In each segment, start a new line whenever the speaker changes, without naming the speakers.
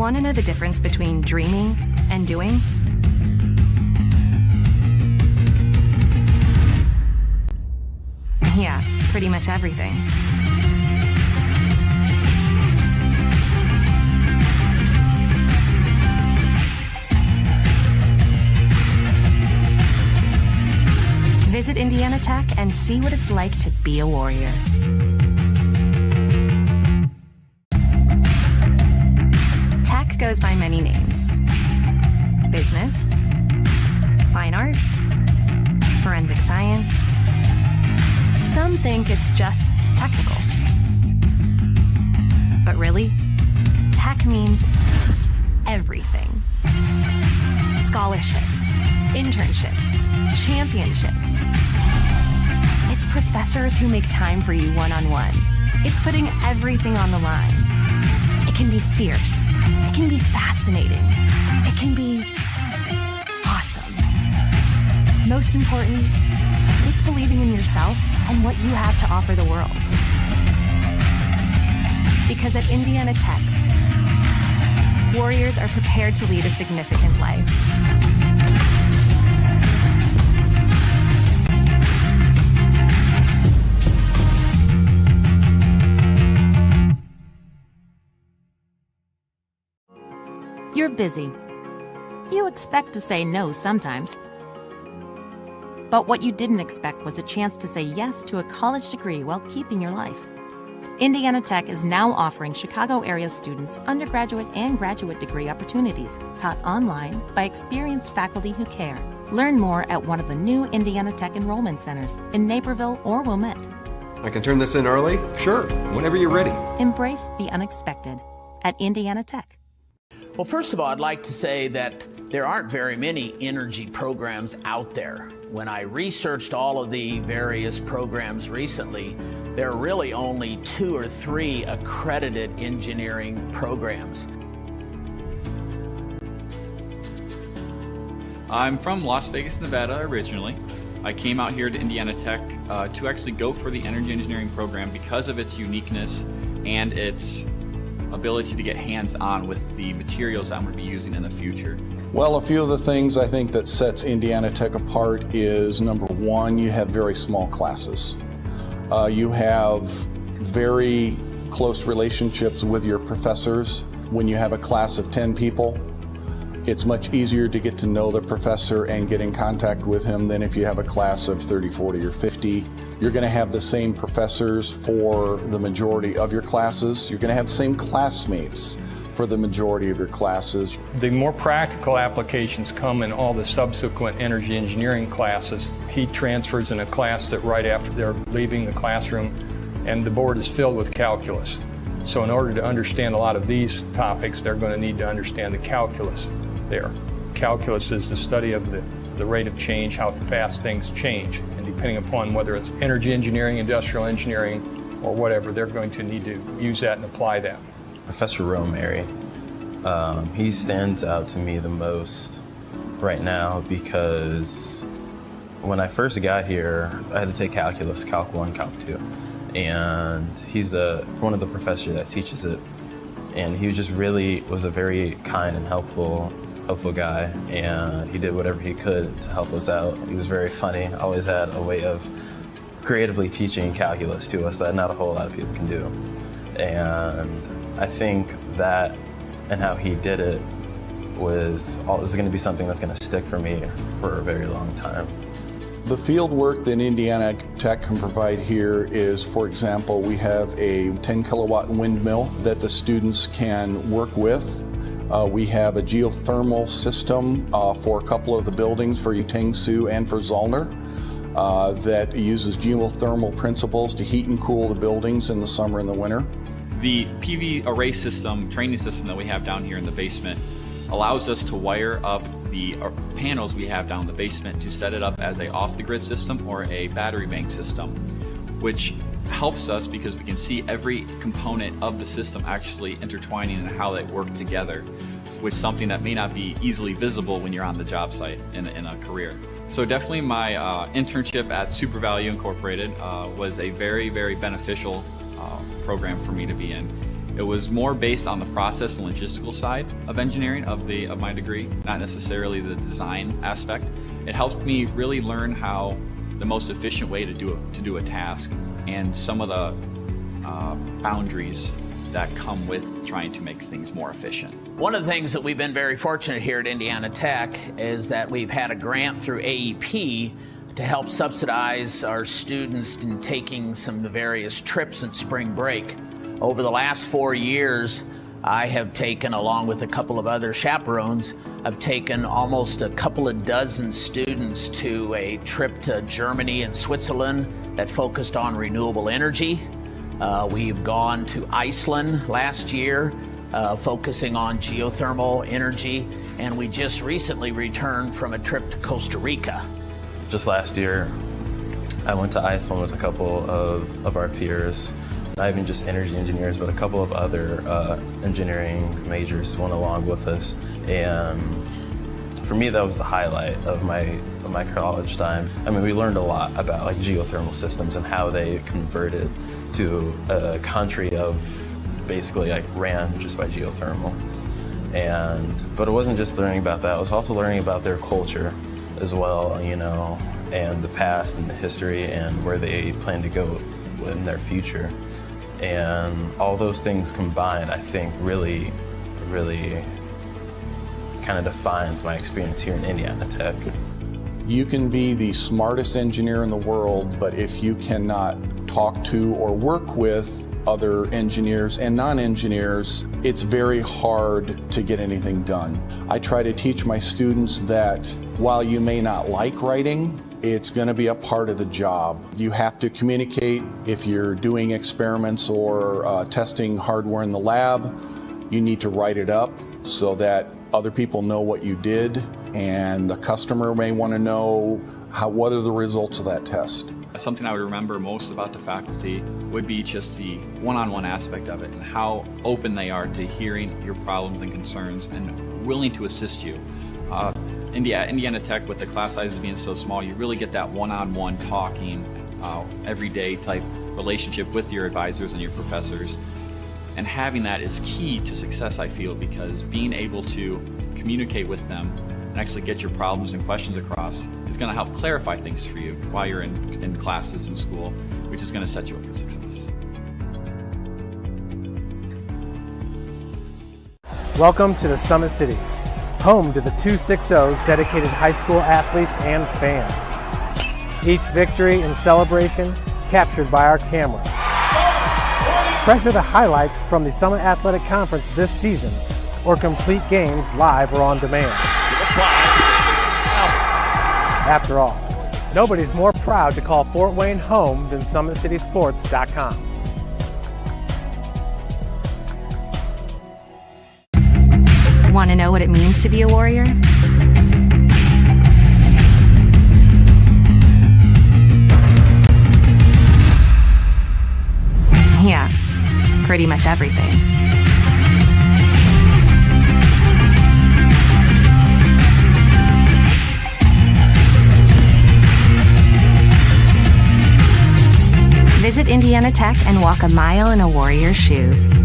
Want to know the difference between dreaming and doing? Yeah, pretty much everything. Visit Indiana Tech and see what it's like to be a warrior. Tech goes by many names. Business, fine art, forensic science. Some think it's just technical. But really, tech means everything. Scholarships, internships, championships. It's professors who make time for you one-on-one. It's putting everything on the line. It can be fierce. It can be fascinating. It can be awesome. Most important, it's believing in yourself and what you have to offer the world. Because at Indiana Tech, warriors are prepared to lead a significant life.
You're busy. You expect to say no sometimes. But what you didn't expect was a chance to say yes to a college degree while keeping your life. Indiana Tech is now offering Chicago area students undergraduate and graduate degree opportunities taught online by experienced faculty who care. Learn more at one of the new Indiana Tech enrollment centers in Naperville or Wilmette.
I can turn this in early? Sure, whenever you're ready.
Embrace the unexpected at Indiana Tech.
Well, first of all, I'd like to say that there aren't very many energy programs out there. When I researched all of the various programs recently, there are really only 2 or 3 accredited engineering programs.
I'm from Las Vegas, Nevada originally. I came out here to Indiana Tech to actually go for the energy engineering program because of its uniqueness and its ability to get hands-on with the materials I'm going to be using in the future.
Well, a few of the things I think that sets Indiana Tech apart is, number one, you have very small classes. You have very close relationships with your professors. When you have a class of 10 people, it's much easier to get to know the professor and get in contact with him than if you have a class of 30, 40, or 50. You're going to have the same professors for the majority of your classes. You're going to have the same classmates for the majority of your classes.
The more practical applications come in all the subsequent energy engineering classes. Heat transfers in a class that right after they're leaving the classroom, and the board is filled with calculus. So in order to understand a lot of these topics, they're going to need to understand the calculus there. Calculus is the study of the rate of change, how fast things change. And depending upon whether it's energy engineering, industrial engineering, or whatever, they're going to need to use that and apply that.
Professor Romary, he stands out to me the most right now because when I first got here, I had to take calculus, Calc 1, Calc 2. And he's one of the professors that teaches it. And he was a very kind and helpful guy, and he did whatever he could to help us out. He was very funny, always had a way of creatively teaching calculus to us that not a whole lot of people can do. And I think that and how he did it is going to be something that's going to stick for me for a very long time.
The field work that Indiana Tech can provide here is, for example, we have a 10 kilowatt windmill that the students can work with. We have a geothermal system for a couple of the buildings for Utangsu and for Zollner that uses geothermal principles to heat and cool the buildings in the summer and the winter.
The PV array system, training system that we have down here in the basement allows us to wire up the panels we have down in the basement to set it up as a off-the-grid system or a battery bank system, which helps us because we can see every component of the system actually intertwining and how they work together, which is something that may not be easily visible when you're on the job site in a career. So definitely my internship at Super Value Incorporated was a very, very beneficial program for me to be in. It was more based on the process and logistical side of engineering of my degree, not necessarily the design aspect. It helped me really learn how the most efficient way to do a task and some of the boundaries that come with trying to make things more efficient.
One of the things that we've been very fortunate here at Indiana Tech is that we've had a grant through AEP to help subsidize our students in taking some of the various trips in spring break. Over the last 4 years, I have taken, along with a couple of other chaperones, I've taken almost a couple of dozen students to a trip to Germany and Switzerland that focused on renewable energy. We've gone to Iceland last year, focusing on geothermal energy, and we just recently returned from a trip to Costa Rica.
Just last year, I went to Iceland with a couple of our peers, not even just energy engineers, but a couple of other engineering majors went along with us. And for me, that was the highlight of my college time. I mean, we learned a lot about like geothermal systems and how they converted to a country of basically like ran just by geothermal. But it wasn't just learning about that, it was also learning about their culture as well, you know, and the past and the history and where they plan to go in their future. And all those things combined, I think really kind of defines my experience here in Indiana Tech.
You can be the smartest engineer in the world, but if you cannot talk to or work with other engineers and non-engineers, it's very hard to get anything done. I try to teach my students that while you may not like writing, it's going to be a part of the job. You have to communicate. If you're doing experiments or testing hardware in the lab, you need to write it up so that other people know what you did, and the customer may want to know what are the results of that test.
Something I would remember most about the faculty would be just the one-on-one aspect of it and how open they are to hearing your problems and concerns and willing to assist you. Indiana Tech, with the class sizes being so small, you really get that one-on-one talking, everyday type relationship with your advisors and your professors. And having that is key to success, I feel, because being able to communicate with them and actually get your problems and questions across is going to help clarify things for you while you're in classes in school, which is going to set you up for success.
Welcome to the Summit City, home to the 260's dedicated high school athletes and fans. Each victory and celebration captured by our cameras. Treasure the highlights from the Summit Athletic Conference this season, or complete games live or on demand. After all, nobody's more proud to call Fort Wayne home than SummitCitySports.com.
Want to know what it means to be a warrior? Yeah, pretty much everything. Visit Indiana Tech and walk a mile in a warrior's shoes.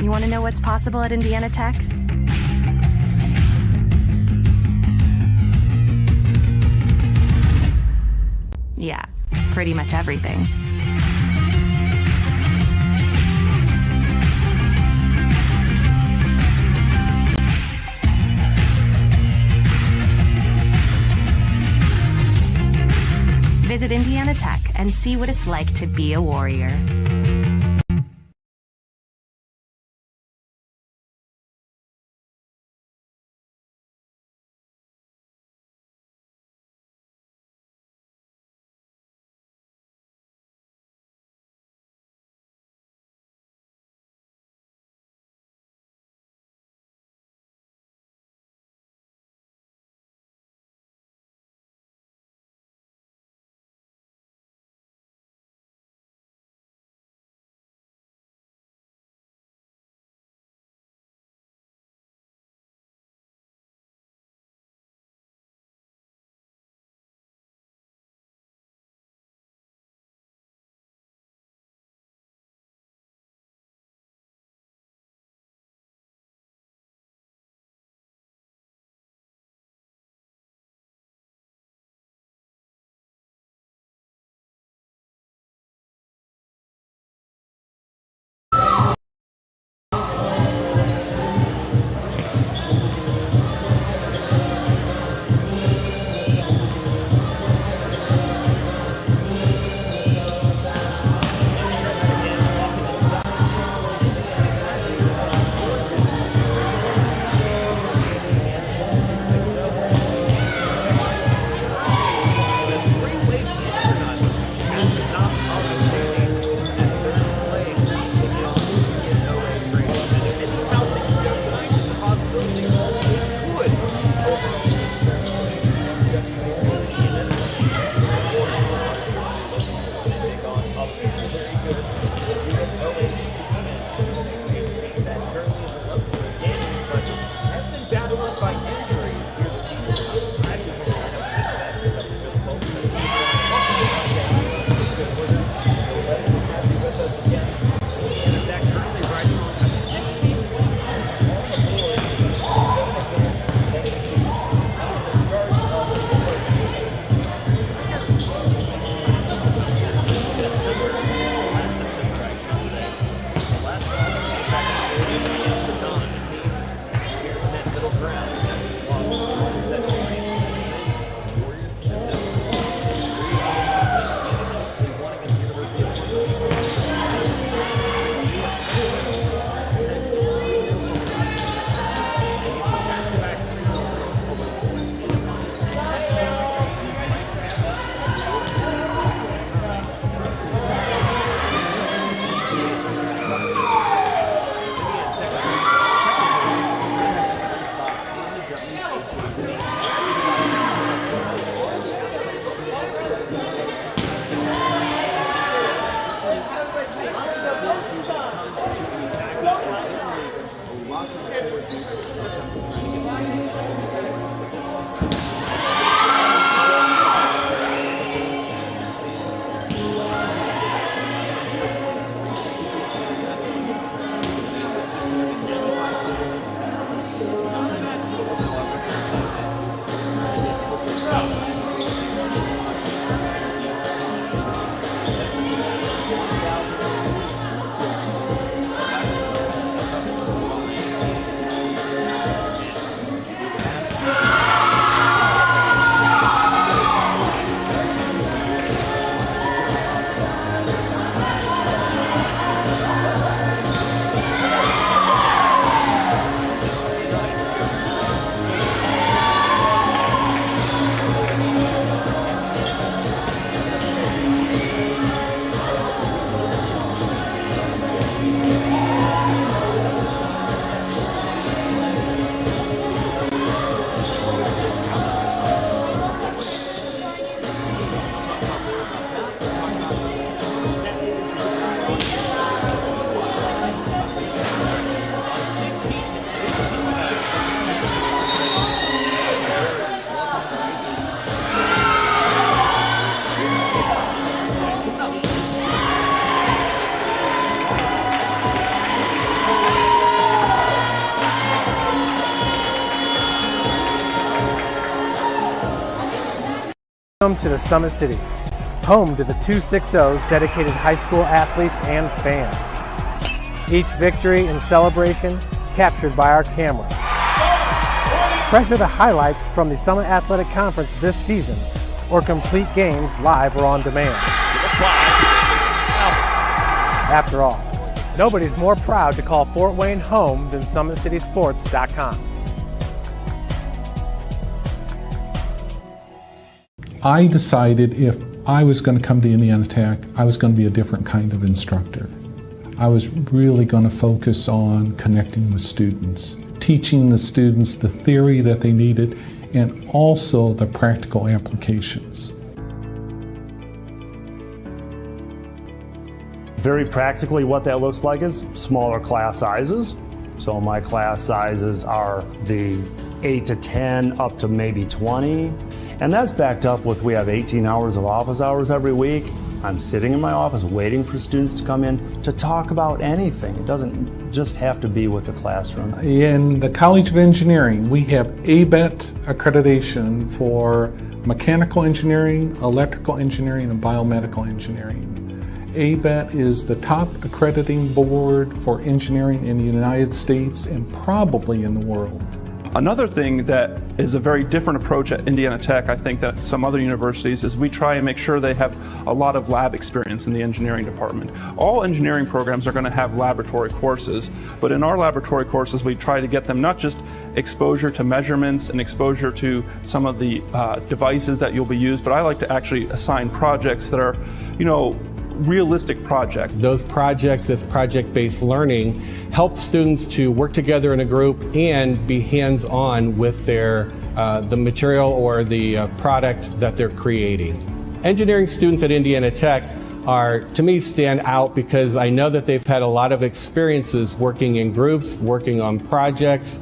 You want to know what's possible at Indiana Tech? Yeah, pretty much everything. Visit Indiana Tech and see what it's like to be a warrior.
Welcome to the Summit City, home to the 260's dedicated high school athletes and fans. Each victory and celebration captured by our camera. Treasure the highlights from the Summit Athletic Conference this season, or complete games live or on demand. After all, nobody's more proud to call Fort Wayne home than SummitCitySports.com.
I decided if I was going to come to Indiana Tech, I was going to be a different kind of instructor. I was really going to focus on connecting with students, teaching the students the theory that they needed and also the practical applications.
Very practically what that looks like is smaller class sizes. So my class sizes are the 8 to 10 up to maybe 20. And that's backed up with we have 18 hours of office hours every week. I'm sitting in my office waiting for students to come in to talk about anything. It doesn't just have to be with the classroom.
In the College of Engineering, we have ABET accreditation for mechanical engineering, electrical engineering, and biomedical engineering. ABET is the top accrediting board for engineering in the United States and probably in the world.
Another thing that is a very different approach at Indiana Tech, I think, that some other universities, is we try and make sure they have a lot of lab experience in the engineering department. All engineering programs are going to have laboratory courses, but in our laboratory courses we try to get them not just exposure to measurements and exposure to some of the devices that you'll be used, but I like to actually assign projects that are, realistic projects.
Those projects, this project-based learning, help students to work together in a group and be hands-on with their the material or the product that they're creating. Engineering students at Indiana Tech are, to me, stand out because I know that they've had a lot of experiences working in groups, working on projects,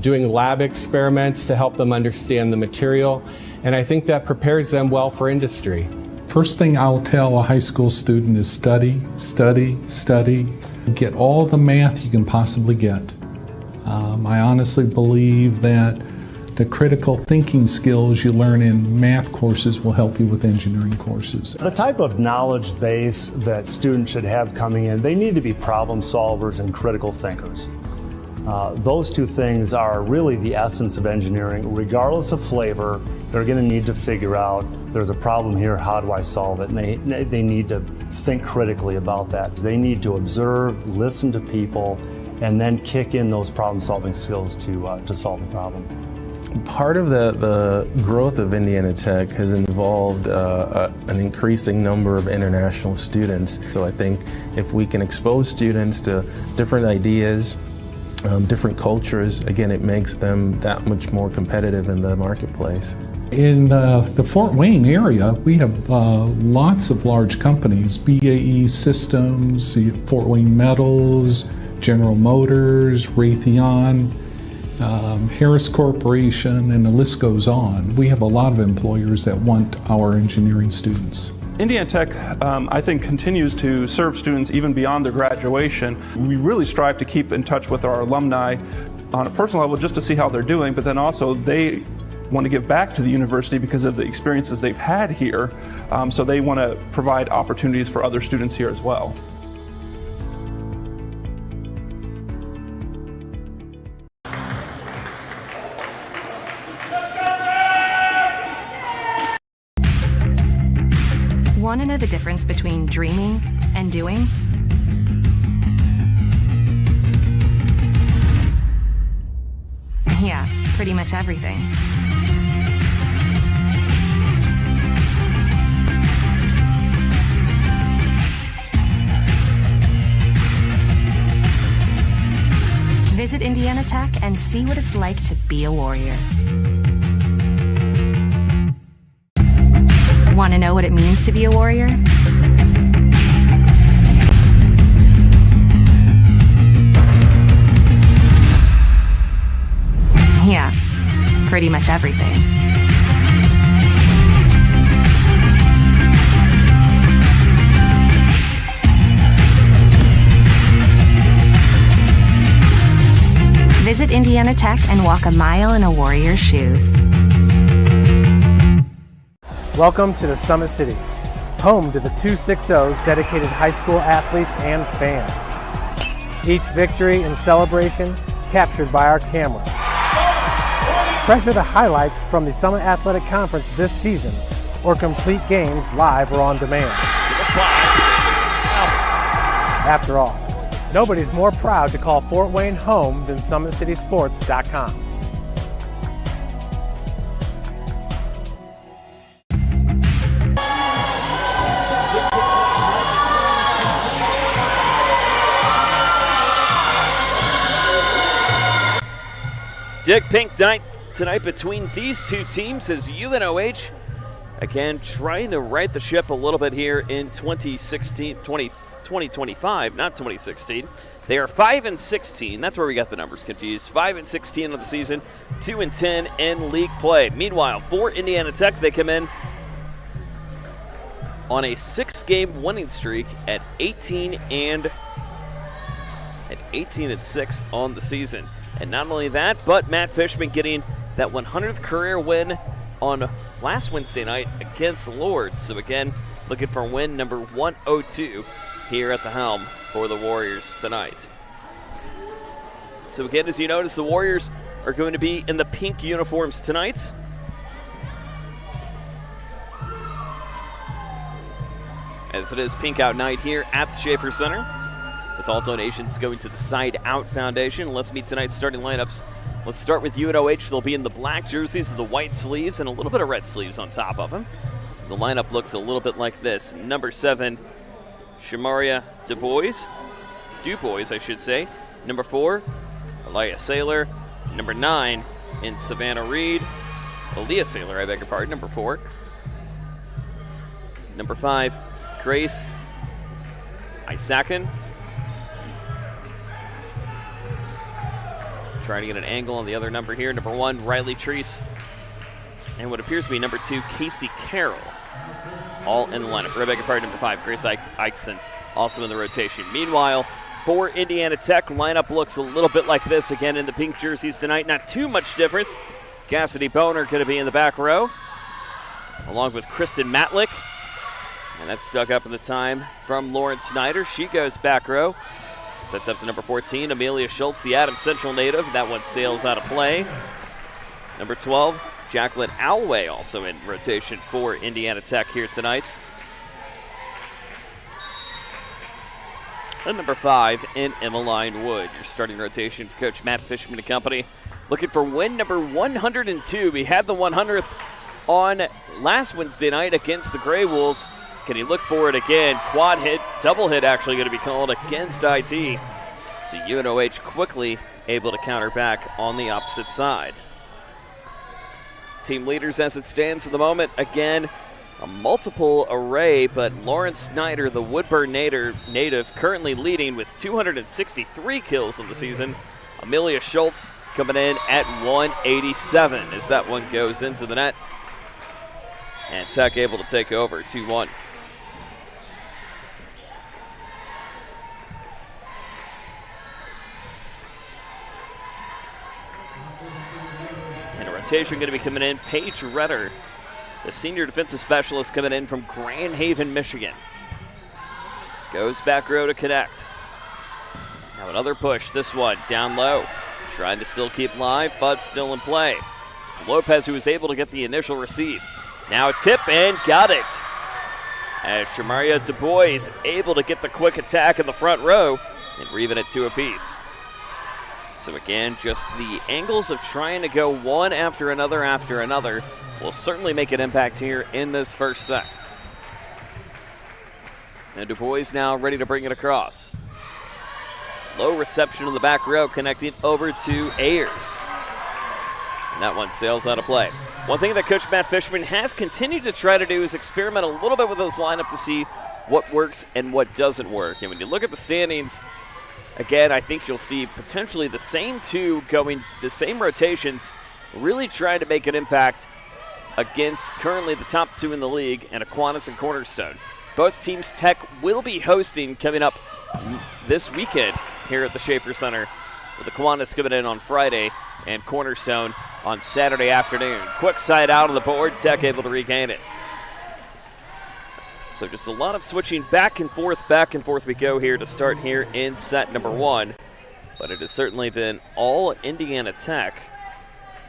doing lab experiments to help them understand the material, and I think that prepares them well for industry.
First thing I'll tell a high school student is study, study, study. Get all the math you can possibly get. I honestly believe that the critical thinking skills you learn in math courses will help you with engineering courses.
The type of knowledge base that students should have coming in, they need to be problem solvers and critical thinkers. Those two things are really the essence of engineering. Regardless of flavor, they're going to need to figure out, there's a problem here, how do I solve it? And they need to think critically about that. They need to observe, listen to people, and then kick in those problem-solving skills to solve the problem.
Part of the growth of Indiana Tech has involved an increasing number of international students. So I think if we can expose students to different ideas, different cultures, again, it makes them that much more competitive in the marketplace.
In the Fort Wayne area, we have lots of large companies, BAE Systems, Fort Wayne Metals, General Motors, Raytheon, Harris Corporation, and the list goes on. We have a lot of employers that want our engineering students.
Indiana Tech, I think, continues to serve students even beyond their graduation. We really strive to keep in touch with our alumni on a personal level just to see how they're doing, but then also they want to give back to the university because of the experiences they've had here, so they want to provide opportunities for other students here as well.
Want to know the difference between dreaming and doing? Yeah, pretty much everything. Visit Indiana Tech and see what it's like to be a warrior. Want to know what it means to be a warrior? Yeah, pretty much everything. Visit Indiana Tech and walk a mile in a warrior's shoes.
Welcome to the Summit City, home to the 260's dedicated high school athletes and fans. Each victory and celebration captured by our camera. Treasure the highlights from the Summit Athletic Conference this season, or complete games live or on demand. After all, nobody's more proud to call Fort Wayne home than SummitCitySports.com.
Dick Pink night tonight between these two teams as UNOH again trying to right the ship a little bit here in 2025, not 2016. They are 5-16. That's where we got the numbers confused. 5-16 of the season, 2-10 in league play. Meanwhile, for Indiana Tech, they come in on a 6-game winning streak at 18-6 on the season. And not only that, but Matt Fishman getting that 100th career win on last Wednesday night against Lord. So again, looking for win number 102 here at the helm for the Warriors tonight. So again, as you notice, the Warriors are going to be in the pink uniforms tonight. As it is pink out night here at the Schaefer Center, with all donations going to the Side Out Foundation. Let's meet tonight's starting lineups. Let's start with UNOH. They'll be in the black jerseys with the white sleeves and a little bit of red sleeves on top of them. The lineup looks a little bit like this. Number 7, Shamaria DuBois, I should say. Number 4, Aaliyah Saylor. Number 9, in Savannah Reed. Aaliyah Saylor, I beg your pardon, number 4. Number 5, Grace Isaacon. Trying to get an angle on the other number here. Number 1, Riley Treese. And what appears to be number 2, Casey Carroll. All in the lineup. Rebecca Party, number 5, Grace Eichson, also in the rotation. Meanwhile, for Indiana Tech, lineup looks a little bit like this again in the pink jerseys tonight. Not too much difference. Cassidy Boner going to be in the back row, along with Kristen Matlick. And that's dug up in the time from Lauren Snyder. She goes back row. Sets up to number 14, Amelia Schultz, the Adams Central native. That one sails out of play. Number 12, Jacqueline Alway, also in rotation for Indiana Tech here tonight. And number 5, in Emmeline Wood, your starting rotation for Coach Matt Fishman and company. Looking for win number 102. We had the 100th on last Wednesday night against the Grey Wolves. Can he look for it again? Quad hit, double hit actually going to be called against IT. So UNOH quickly able to counter back on the opposite side. Team leaders as it stands for the moment. Again, a multiple array, but Lawrence Snyder, the Woodburn native, currently leading with 263 kills in the season. Amelia Schultz coming in at 187 as that one goes into the net. And Tech able to take over 2-1. Rotation going to be coming in. Paige Redder, the senior defensive specialist, coming in from Grand Haven, Michigan. Goes back row to connect. Now another push. This one down low. Trying to still keep live, but still in play. It's Lopez who was able to get the initial receive. Now a tip and got it. As Shamaria DuBois able to get the quick attack in the front row and reeving it 2 apiece. So again, just the angles of trying to go one after another will certainly make an impact here in this first set. And DuBois now ready to bring it across. Low reception in the back row, connecting over to Ayers. And that one sails out of play. One thing that Coach Matt Fishman has continued to try to do is experiment a little bit with his lineup to see what works and what doesn't work. And when you look at the standings, again, I think you'll see potentially the same two going, the same rotations, really trying to make an impact against currently the top 2 in the league and Aquinas and Cornerstone. Both teams Tech will be hosting coming up this weekend here at the Schaefer Center, with Aquinas coming in on Friday and Cornerstone on Saturday afternoon. Quick side out on the board, Tech able to regain it. So just a lot of switching back and forth we go here to start here in set number 1. But it has certainly been all Indiana Tech,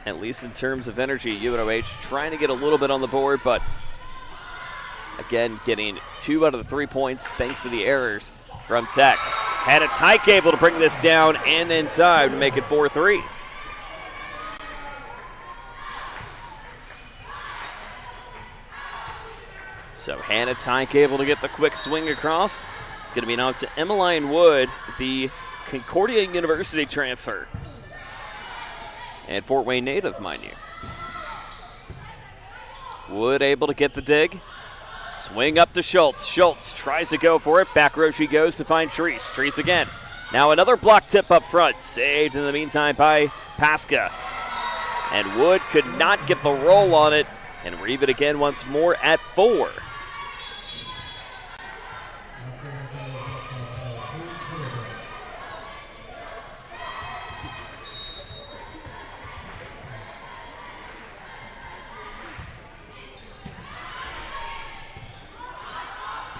at least in terms of energy. UNOH trying to get a little bit on the board, but again, getting 2 out of the 3 points thanks to the errors from Tech. And it's Hike able to bring this down and in time to make it 4-3. So Hannah Tyke able to get the quick swing across. It's going to be an out to Emmeline Wood, the Concordia University transfer. And Fort Wayne native, mind you. Wood able to get the dig. Swing up to Schultz. Schultz tries to go for it. Back row she goes to find Treese. Treese again. Now another block tip up front. Saved in the meantime by Pasca. And Wood could not get the roll on it. And reeve it again once more at 4.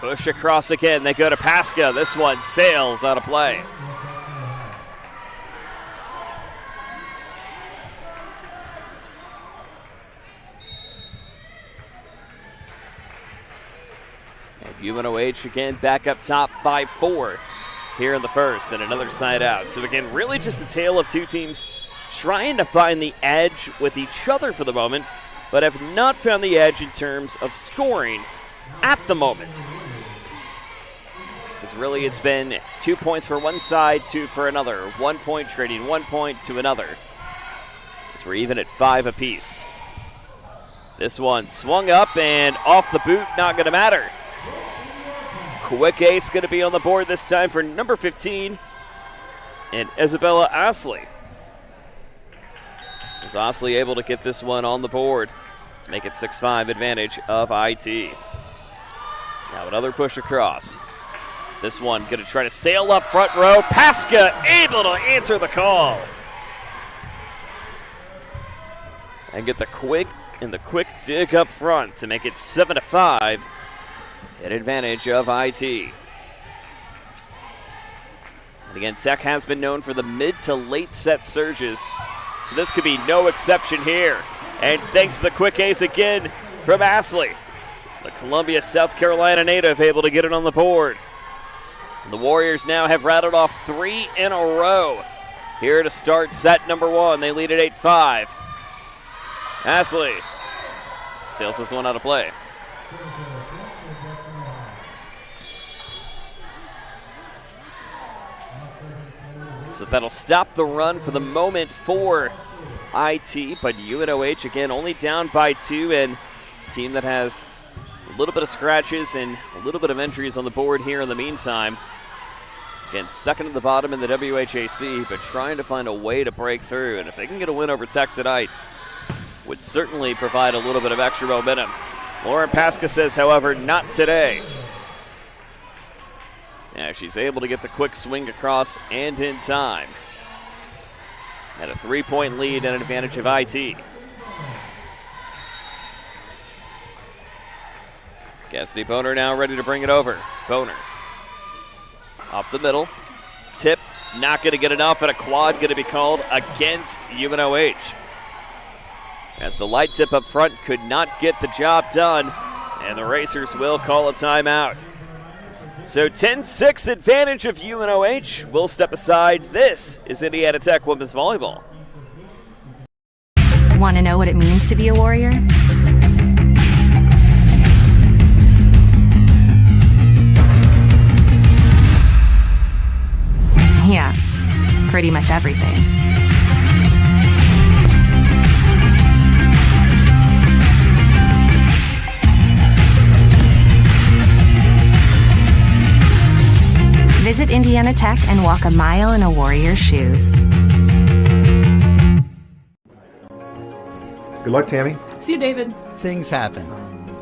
Push across again. They go to Pasca. This one sails out of play. And UNOH again back up top by 4 here in the first, and another side out. So again, really just a tale of 2 teams trying to find the edge with each other for the moment, but have not found the edge in terms of scoring at the moment. Because really it's been 2 points for one side, 2 for another. 1 point trading 1 point to another. As we're even at 5 apiece. This one swung up and off the boot, not going to matter. Quick ace going to be on the board this time for number 15 and Isabella Osley. Was Osley able to get this one on the board to make it 6-5 advantage of IT. Now another push across. This one going to try to sail up front row. Pasca able to answer the call. And get the quick dig up front to make it 7-5 at advantage of IT. And again, Tech has been known for the mid to late set surges, so this could be no exception here. And thanks to the quick ace again from Astley. The Columbia, South Carolina native able to get it on the board. And the Warriors now have rattled off 3 in a row here to start set number 1. They lead at 8-5. Astley sails this one out of play. So that'll stop the run for the moment for IT, but UNOH again only down by 2, and a team that has a little bit of scratches and a little bit of entries on the board here in the meantime. Again, second at the bottom in the WHAC, but trying to find a way to break through, and if they can get a win over Tech tonight, would certainly provide a little bit of extra momentum. Lauren Pasca says, however, not today. Yeah, she's able to get the quick swing across and in time. And a 3-point lead and an advantage of IT. Cassidy Boner now ready to bring it over. Boner up the middle. Tip, not going to get enough, and a quad going to be called against UNOH. As the light tip up front could not get the job done, and the Racers will call a timeout. So 10-6 advantage of UNOH. We'll step aside. This is Indiana Tech Women's Volleyball.
Want to know what it means to be a Warrior? Yeah, pretty much everything. Visit Indiana Tech and walk a mile in a Warrior's shoes.
Good luck, Tammy.
See you, David.
Things happen.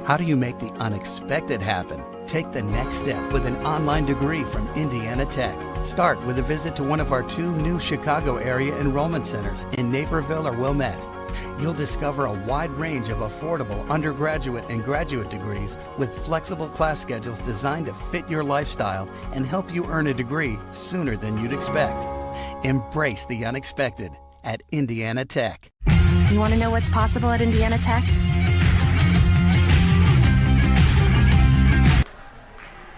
How do you make the unexpected happen? Take the next step with an online degree from Indiana Tech. Start with a visit to one of our 2 new Chicago area enrollment centers in Naperville or Wilmette. You'll discover a wide range of affordable undergraduate and graduate degrees with flexible class schedules designed to fit your lifestyle and help you earn a degree sooner than you'd expect. Embrace the unexpected at Indiana Tech.
You want to know what's possible at Indiana Tech?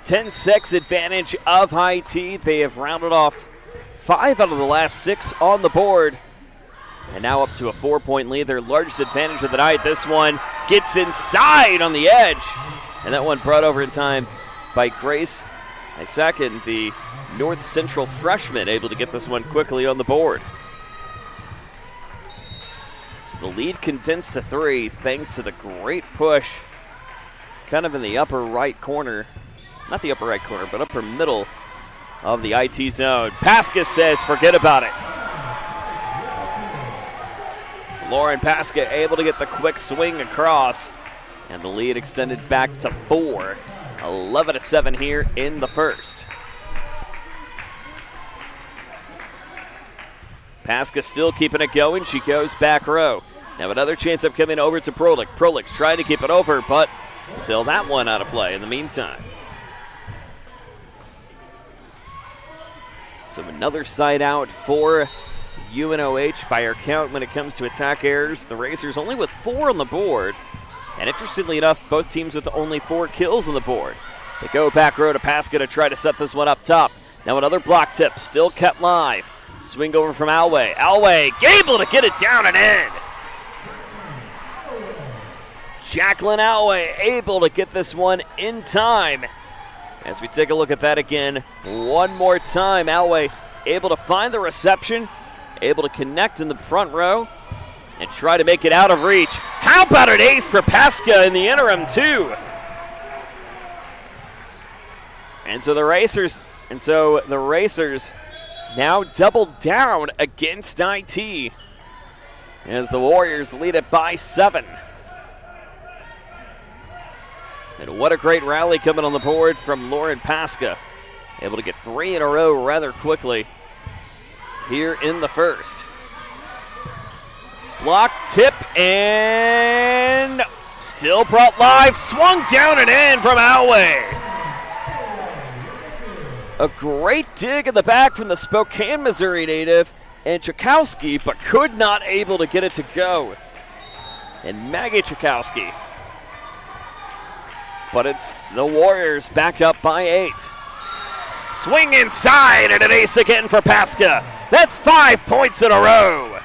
(10-6) advantage of High T. They have rounded off 5 out of the last 6 on the board. And now up to a 4-point lead, their largest advantage of the night. This one gets inside on the edge. And that one brought over in time by Grace Isaacan, the North Central freshman, able to get this one quickly on the board. So the lead condensed to 3 thanks to the great push kind of in the upper right corner. Not the upper right corner, but upper middle of the IT zone. Pasca says, forget about it. So Lauren Pasca able to get the quick swing across, and the lead extended back to 4. 11-7 here in the first. Pasca still keeping it going. She goes back row. Now another chance of coming over to Prolich. Prolich trying to keep it over, but still that one out of play in the meantime. So another side out for UNOH by our count when it comes to attack errors. The Racers only with 4 on the board. And interestingly enough, both teams with only 4 kills on the board. They go back row to Pasca to try to set this one up top. Now another block tip, still kept live. Swing over from Alway. Alway able to get it down and in. Jacqueline Alway able to get this one in time. As we take a look at that again, one more time, Alway able to find the reception, able to connect in the front row, and try to make it out of reach. How about an ace for Pasca in the interim, too? And so the Racers now double down against IT as the Warriors lead it by 7. And what a great rally coming on the board from Lauren Pasca. Able to get 3 in a row rather quickly here in the first. Block tip and still brought live. Swung down and in from Alway. A great dig in the back from the Spokane, Missouri native and Chakowski, but could not able to get it to go. And Maggie Chakowski. But it's the Warriors back up by 8. Swing inside and an ace again for Pasca. That's 5 points in a row.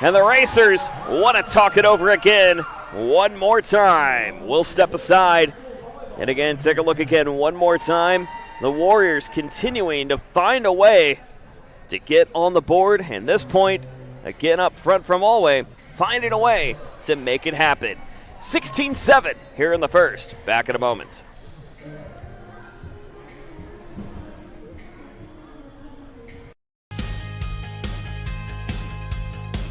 And the Racers want to talk it over again one more time. We'll step aside and again take a look again one more time. The Warriors continuing to find a way to get on the board. And this point, again up front from Alway, finding a way to make it happen. 16-7 here in the first. Back in a moment.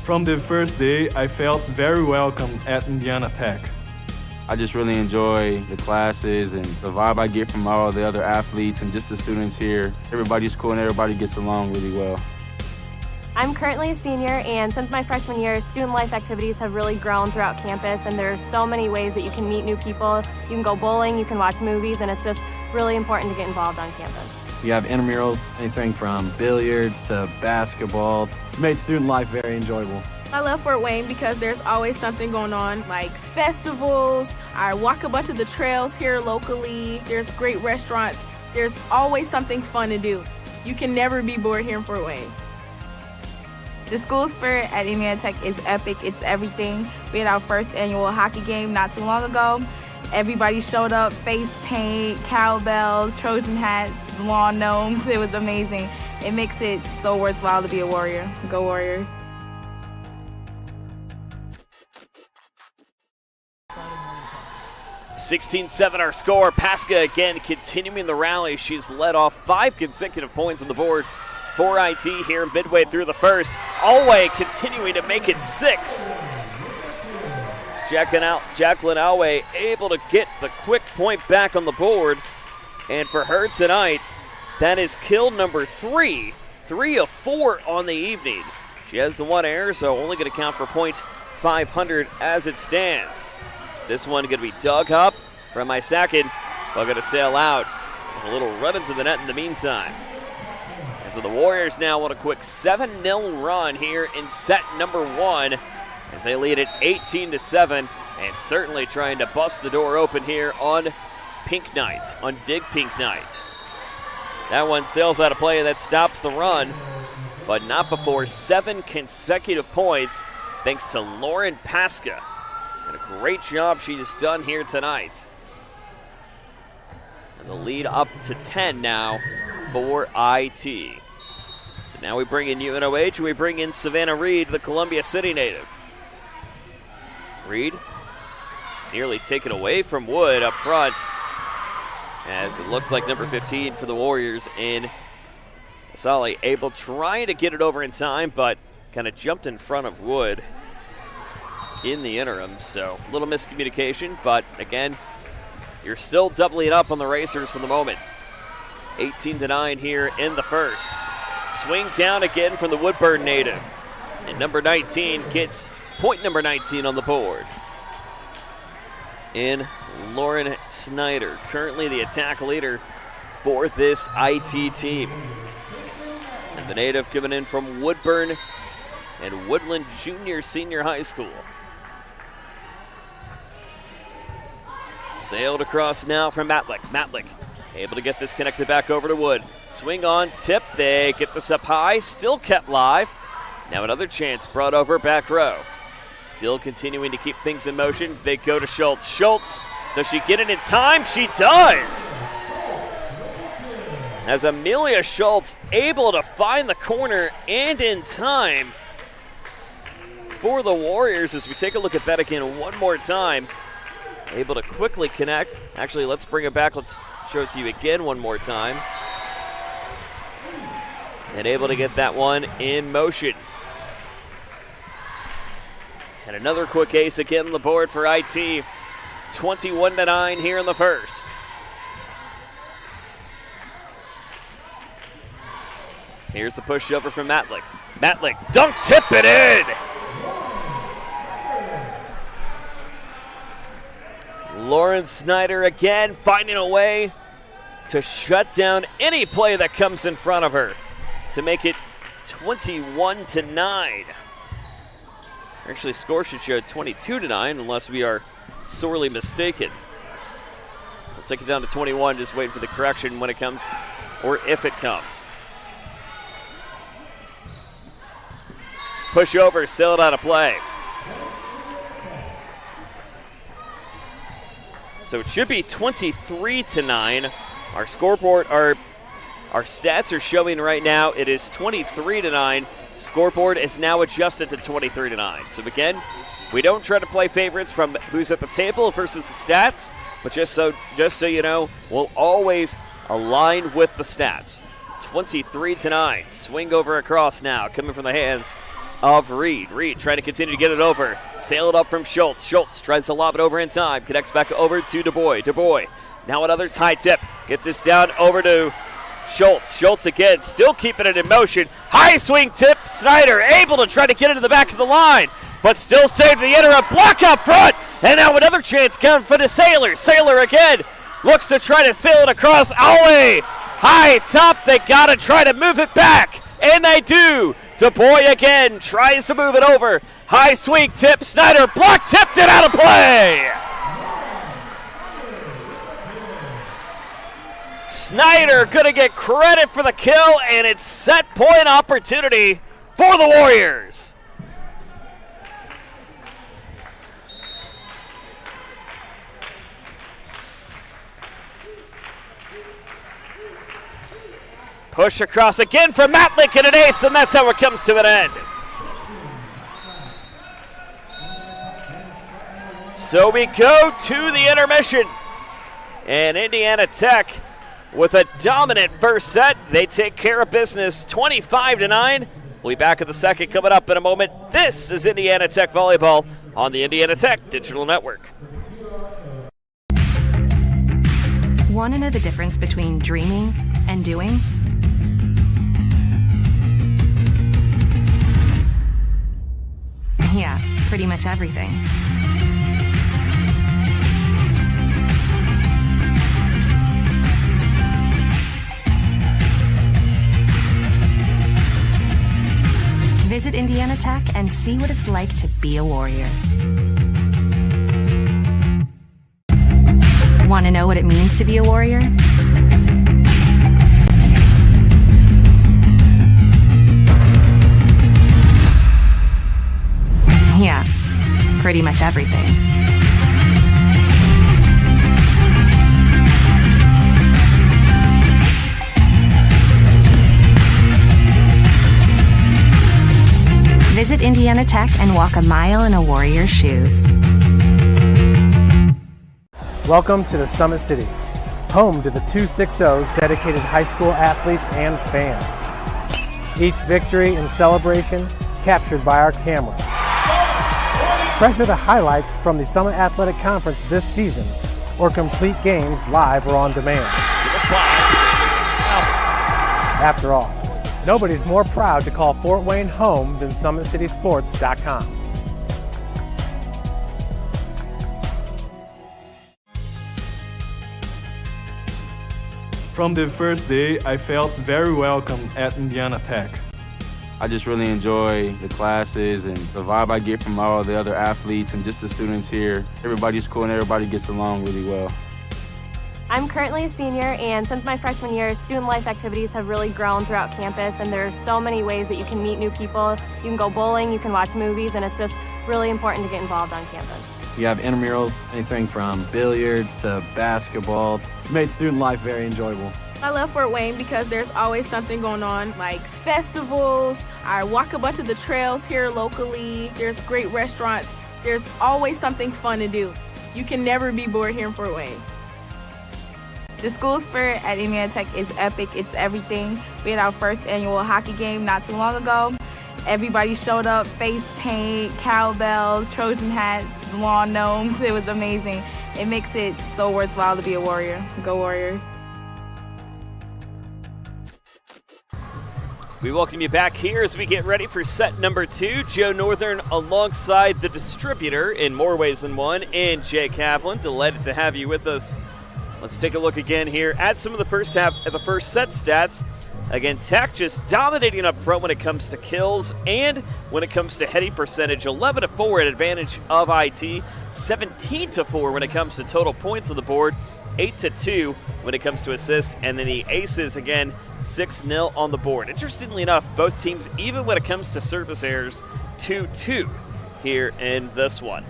From the first day, I felt very welcome at Indiana Tech.
I just really enjoy the classes and the vibe I get from all the other athletes and just the students here. Everybody's cool and everybody gets along really well.
I'm currently a senior, and since my freshman year, student life activities have really grown throughout campus, and there are so many ways that you can meet new people. You can go bowling, you can watch movies, and it's just really important to get involved on campus.
We have intramurals, anything from billiards to basketball. It's made student life very enjoyable.
I love Fort Wayne because there's always something going on, like festivals. I walk a bunch of the trails here locally. There's great restaurants. There's always something fun to do. You can never be bored here in Fort Wayne.
The school spirit at Indiana Tech is epic. It's everything. We had our first annual hockey game not too long ago. Everybody showed up, face paint, cowbells, Trojan hats, lawn gnomes. It was amazing. It makes it so worthwhile to be a Warrior. Go Warriors.
(16-7) our score. Pasca again continuing the rally. She's led off 5 consecutive points on the board for IT here midway through the first. Alway continuing to make it 6. It's Jacqueline Alway able to get the quick point back on the board. And for her tonight, that is kill number 3 3 of 4 on the evening. She has the 1 error, so only going to count for .500 as it stands. This one going to be dug up from Isaacin, but going to sail out. A little run into the net in the meantime. And so the Warriors now want a quick 7-0 run here in set number 1 as they lead it 18-7, and certainly trying to bust the door open here on Pink Night, on Dig Pink Night. That one sails out of play, and that stops the run, but not before 7 consecutive points thanks to Lauren Pasca. And a great job she has done here tonight. And the lead up to 10 now for IT. So now we bring in UNOH and we bring in Savannah Reed, the Columbia City native. Reed nearly taken away from Wood up front, as it looks like number 15 for the Warriors in Asali. Able trying to get it over in time, but kind of jumped in front of Wood in the interim. So a little miscommunication, but again, you're still doubling it up on the Racers for the moment. 18-9 here in the first. Swing down again from the Woodburn native. And number 19 gets point number 19 on the board. In Lauren Snyder, currently the attack leader for this IT team. And the native coming in from Woodburn and Woodland Junior Senior High School. Sailed across now from Matlick. Matlick able to get this connected back over to Wood. Swing on, tip, they get this up high, still kept live. Now another chance brought over back row. Still continuing to keep things in motion. They go to Schultz. Schultz, does she get it in time? She does! As Amelia Schultz able to find the corner and in time for the Warriors as we take a look at that again one more time. Able to quickly connect. Actually, let's bring it back. Let's show it to you again one more time. And able to get that one in motion. And another quick ace again on the board for IT. 21-9 here in the first. Here's the pushover from Matlick. Matlick, dunk, tip it in! Lauren Snyder again finding a way to shut down any play that comes in front of her to make it 21-9. Actually, score should show 22-9 unless we are sorely mistaken. We'll take it down to 21, just waiting for the correction when it comes or if it comes. Push over, sailed out of play. So it should be 23-9. Our scoreboard, our stats are showing right now it is 23-9. Scoreboard is now adjusted to 23-9. So again, we don't try to play favorites from who's at the table versus the stats, but just so you know, we'll always align with the stats. 23-9. Swing over across now, coming from the hands of Reed. Reed trying to continue to get it over. Sail it up from Schultz. Schultz tries to lob it over in time. Connects back over to DuBois. DuBois now another high tip. Gets this down over to Schultz. Schultz again, still keeping it in motion. High swing tip. Snyder able to try to get it to the back of the line, but still save the interim. Block up front. And now another chance coming for the Sailor. Sailor again looks to try to sail it across. Ollie. High top. They got to try to move it back. And they do. DuBois again tries to move it over. High swing tip. Snyder block tipped it out of play. Snyder going to get credit for the kill, and it's set point opportunity for the Warriors. Push across again for Matlick and an ace, and that's how it comes to an end. So we go to the intermission, and Indiana Tech with a dominant first set. They take care of business 25-9. We'll be back at the second coming up in a moment. This is Indiana Tech Volleyball on the Indiana Tech Digital Network.
Want to know the difference between dreaming and doing? Yeah, pretty much everything. Visit Indiana Tech and see what it's like to be a warrior. Want to know what it means to be a warrior? Yeah, pretty much everything. Visit Indiana Tech and walk a mile in a warrior's shoes.
Welcome to the Summit City, home to the 260's dedicated high school athletes and fans. Each victory and celebration captured by our camera. Treasure the highlights from the Summit Athletic Conference this season, or complete games live or on demand. After all, nobody's more proud to call Fort Wayne home than SummitCitySports.com.
From the first day, I felt very welcome at Indiana Tech.
I just really enjoy the classes and the vibe I get from all the other athletes and just the students here. Everybody's cool and everybody gets along really well.
I'm currently a senior, and since my freshman year, student life activities have really grown throughout campus, and there's so many ways that you can meet new people. You can go bowling, you can watch movies, and it's just really important to get involved on campus.
We have intramurals, anything from billiards to basketball. It's made student life very enjoyable.
I love Fort Wayne because there's always something going on, like festivals. I walk a bunch of the trails here locally. There's great restaurants. There's always something fun to do. You can never be bored here in Fort Wayne.
The school spirit at Indiana Tech is epic. It's everything. We had our first annual hockey game not too long ago. Everybody showed up, face paint, cowbells, Trojan hats, lawn gnomes. It was amazing. It makes it so worthwhile to be a warrior. Go Warriors.
We welcome you back here as we get ready for set number 2. Joe Northern alongside the distributor in more ways than one, and Jay Kaplan. Delighted to have you with us. Let's take a look again here at some of the first half of the first set stats. Again, Tech just dominating up front when it comes to kills and when it comes to heady percentage. 11-4 at advantage of IT. 17-4 when it comes to total points on the board. 8-2 when it comes to assists, and then the aces again 6-0 on the board. Interestingly enough, both teams, even when it comes to service errors, 2-2 here in this one.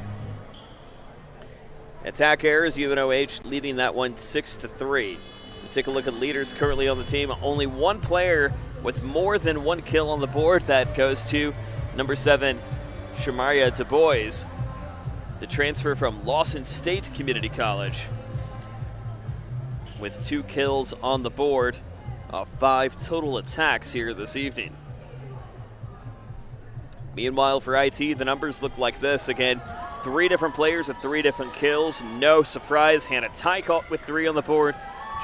Attack errors, UNOH leading that one 6-3. Take a look at leaders currently on the team. Only one player with more than one kill on the board. That goes to number 7, Shamaria Du Bois, the transfer from Lawson State Community College, with 2 kills on the board, 5 total attacks here this evening. Meanwhile, for IT, the numbers look like this. Again, 3 different players with 3 different kills. No surprise, Hannah Tykalt with 3 on the board,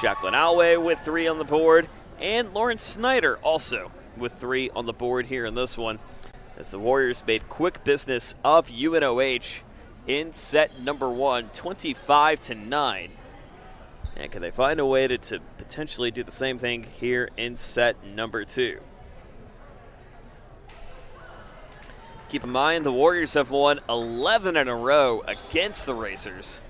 Jacqueline Alway with 3 on the board, and Lauren Snyder also with 3 on the board here in this one, as the Warriors made quick business of UNOH in set number 1, 25-9. And can they find a way to potentially do the same thing here in set number 2? Keep in mind, the Warriors have won 11 in a row against the Racers.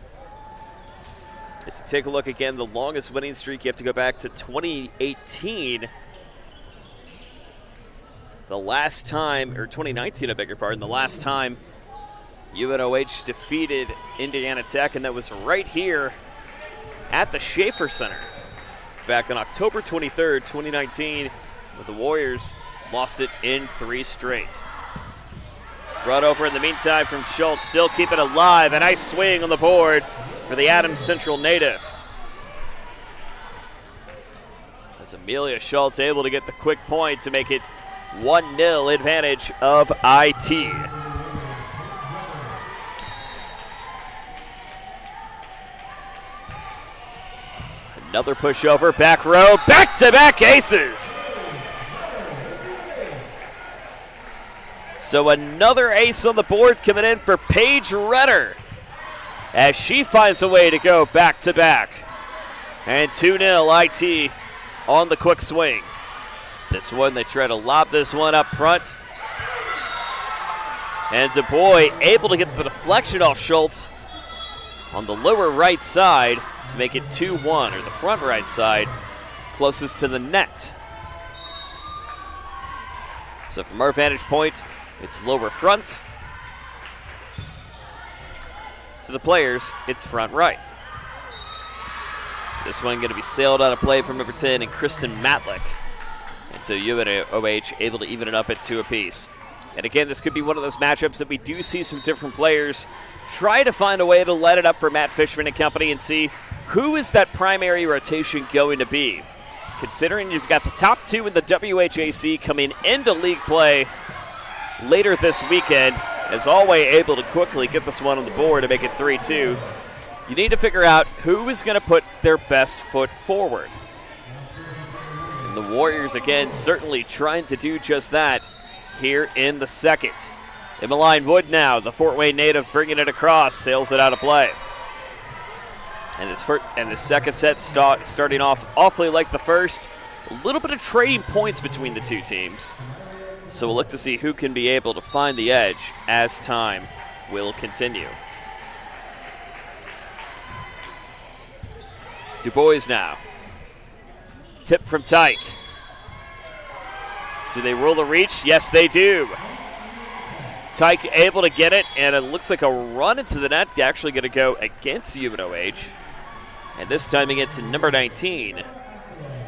As to take a look again, the longest winning streak, you have to go back to 2018. The last time, or 2019, I beg your pardon, the last time UNOH defeated Indiana Tech, and that was right here at the Schaefer Center back on October 23rd, 2019, with the Warriors lost it in 3 straight. Brought over in the meantime from Schultz, still keep it alive. A nice swing on the board for the Adams Central native. As Amelia Schultz able to get the quick point to make it 1-0 advantage of IT. Another pushover, back row, back-to-back aces. So another ace on the board coming in for Paige Redder as she finds a way to go back-to-back. And 2-0 IT on the quick swing. This one, they try to lob this one up front. And DuBois able to get the deflection off Schultz on the lower right side to make it 2-1, or the front right side, closest to the net. So from our vantage point, it's lower front. To the players, it's front right. This one going to be sailed out of play from number 10 and Kristen Matlick. And so UNOH able to even it up at 2 apiece. And again, this could be one of those matchups that we do see some different players try to find a way to let it up for Matt Fishman and company and see who is that primary rotation going to be. Considering you've got the top 2 in the WHAC coming into league play later this weekend, as Alway able to quickly get this one on the board to make it 3-2. You need to figure out who is going to put their best foot forward. And the Warriors, again, certainly trying to do just that here in the second. Emmeline Wood now, the Fort Wayne native, bringing it across, sails it out of play. And this second set starting off awfully like the first. A little bit of trading points between the two teams. So we'll look to see who can be able to find the edge as time will continue. DuBois now. Tip from Tyke. Do they roll the reach? Yes, they do. Tyke able to get it, and it looks like a run into the net. Actually going to go against UNOH. And this time against number 19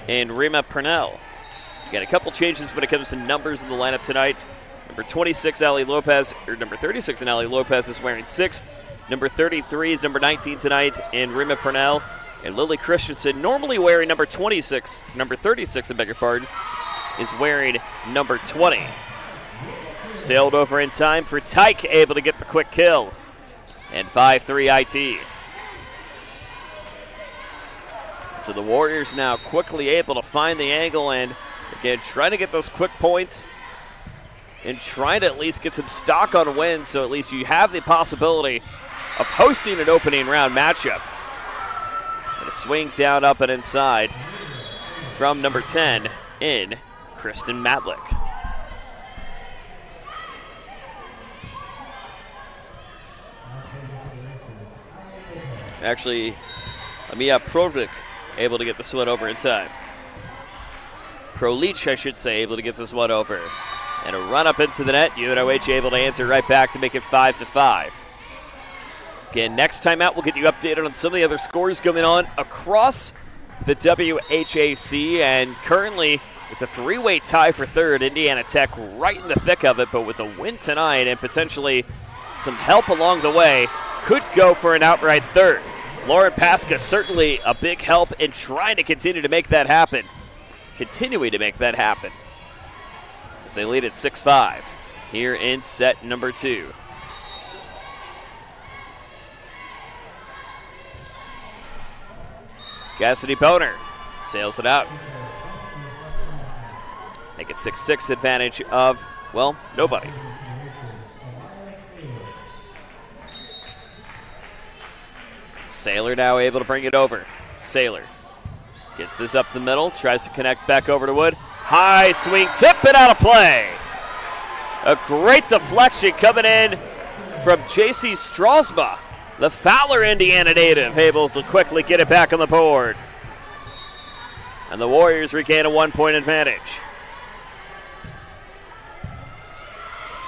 in Rima Purnell. Got a couple changes when it comes to numbers in the lineup tonight. Number 26, Ali Lopez, or number 36 and Ali Lopez is wearing 6. Number 33 is number 19 tonight in Rima Purnell. And Lily Christensen, normally wearing number 36, number 36, I beg your pardon, is wearing number 20. Sailed over in time for Tyke, able to get the quick kill. And 5-3 IT. So the Warriors now quickly able to find the angle and, again, trying to get those quick points and trying to at least get some stock on wins, so at least you have the possibility of hosting an opening round matchup. And a swing down, up, and inside from number 10 in Kristen Matlick. Actually, Amia Provik able to get this one over in time. Prolich, I should say, able to get this one over. And a run up into the net. UNOH able to answer right back to make it 5-5. Again, next time out, we'll get you updated on some of the other scores going on across the WHAC. And currently, it's a 3-way tie for third. Indiana Tech right in the thick of it, but with a win tonight and potentially some help along the way, could go for an outright third. Lauren Pasca certainly a big help in trying to continue to make that happen. Continuing to make that happen as they lead at 6-5 here in set number 2. Cassidy Boner sails it out. Make it 6-6 advantage of, well, nobody. Saylor now able to bring it over. Saylor gets this up the middle, tries to connect back over to Wood. High swing, tip it out of play. A great deflection coming in from J.C. Strasma, the Fowler, Indiana native, able to quickly get it back on the board. And the Warriors regain a 1-point advantage.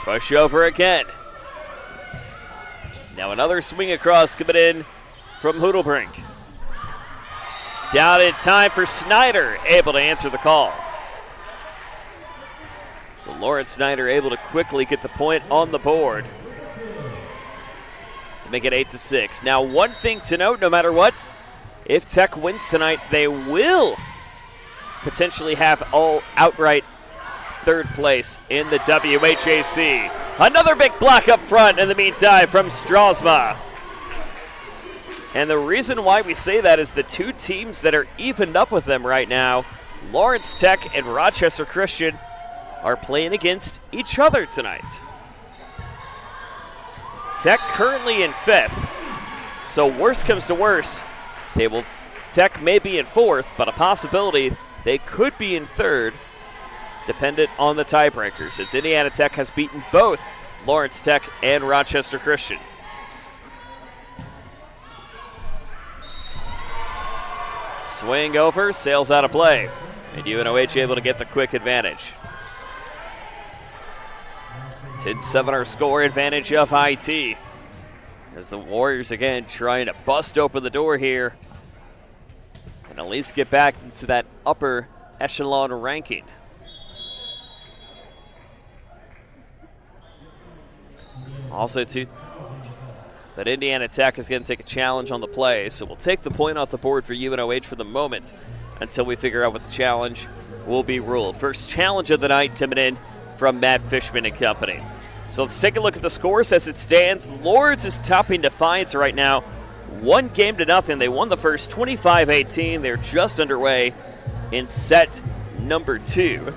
Push over again. Now another swing across coming in from Hoodelbrink. Down in time for Snyder, able to answer the call. So Lawrence Snyder able to quickly get the point on the board to make it 8-6. Now, one thing to note, no matter what, if Tech wins tonight, they will potentially have all outright third place in the WHAC. Another big block up front in the meantime from Strasma. And the reason why we say that is the two teams that are evened up with them right now, Lawrence Tech and Rochester Christian, are playing against each other tonight. Tech currently in 5th. So worst comes to worst, Tech may be in 4th, but a possibility they could be in 3rd, dependent on the tiebreakers, since Indiana Tech has beaten both Lawrence Tech and Rochester Christian. Swing over, sails out of play, and UNOH able to get the quick advantage. 10-7 our score advantage of IT, as the Warriors again trying to bust open the door here and at least get back into that upper echelon ranking. Also, but Indiana Tech is going to take a challenge on the play, so we'll take the point off the board for UNOH for the moment until we figure out what the challenge will be ruled. First challenge of the night coming in from Matt Fishman and company. So let's take a look at the scores as it stands. Lourdes is topping Defiance right now, 1-0. They won the first 25-18. They're just underway in set number 2.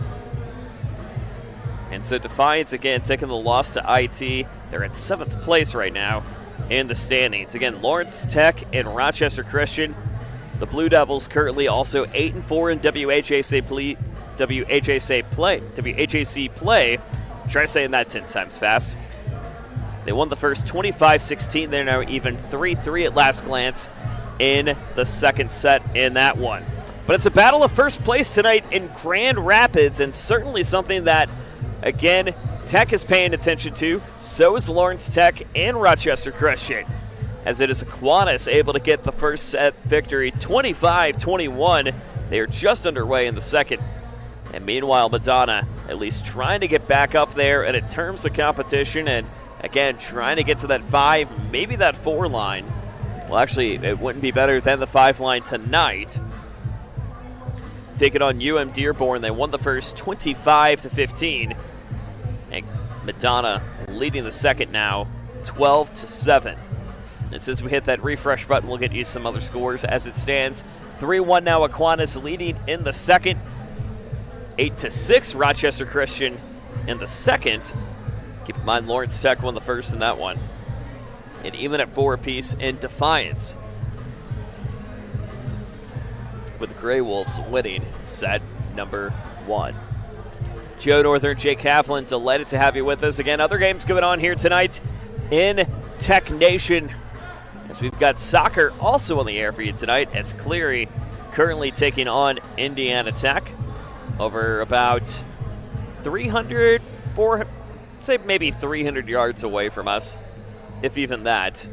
And so Defiance again taking the loss to IT. They're in 7th place right now in the standings. Again, Lawrence Tech and Rochester Christian. The Blue Devils currently also 8-4 in WHAC play. Try saying that 10 times fast. They won the first 25-16. They're now even 3-3 at last glance in the second set in that one. But it's a battle of first place tonight in Grand Rapids, and certainly something that, again, Tech is paying attention to. So is Lawrence Tech and Rochester Christian, as it is Aquinas able to get the first set victory 25-21. They are just underway in the second. And meanwhile, Madonna at least trying to get back up there and in terms of competition, and again, trying to get to that 5, maybe that 4 line. Well, actually, it wouldn't be better than the 5 line tonight. Take it on UM Dearborn. They won the first 25-15. And Madonna leading the second now, 12-7. And since we hit that refresh button, we'll get you some other scores as it stands. 3-1 now, Aquinas leading in the second. 8-6, Rochester Christian in the second. Keep in mind, Lawrence Tech won the first in that one. And even at 4 apiece in Defiance, with the Grey Wolves winning set number 1. Joe Northern, Jake Kaplan, delighted to have you with us. Again, other games going on here tonight in Tech Nation, as we've got soccer also on the air for you tonight, as Cleary currently taking on Indiana Tech over about 300, 400, say maybe 300 yards away from us, if even that.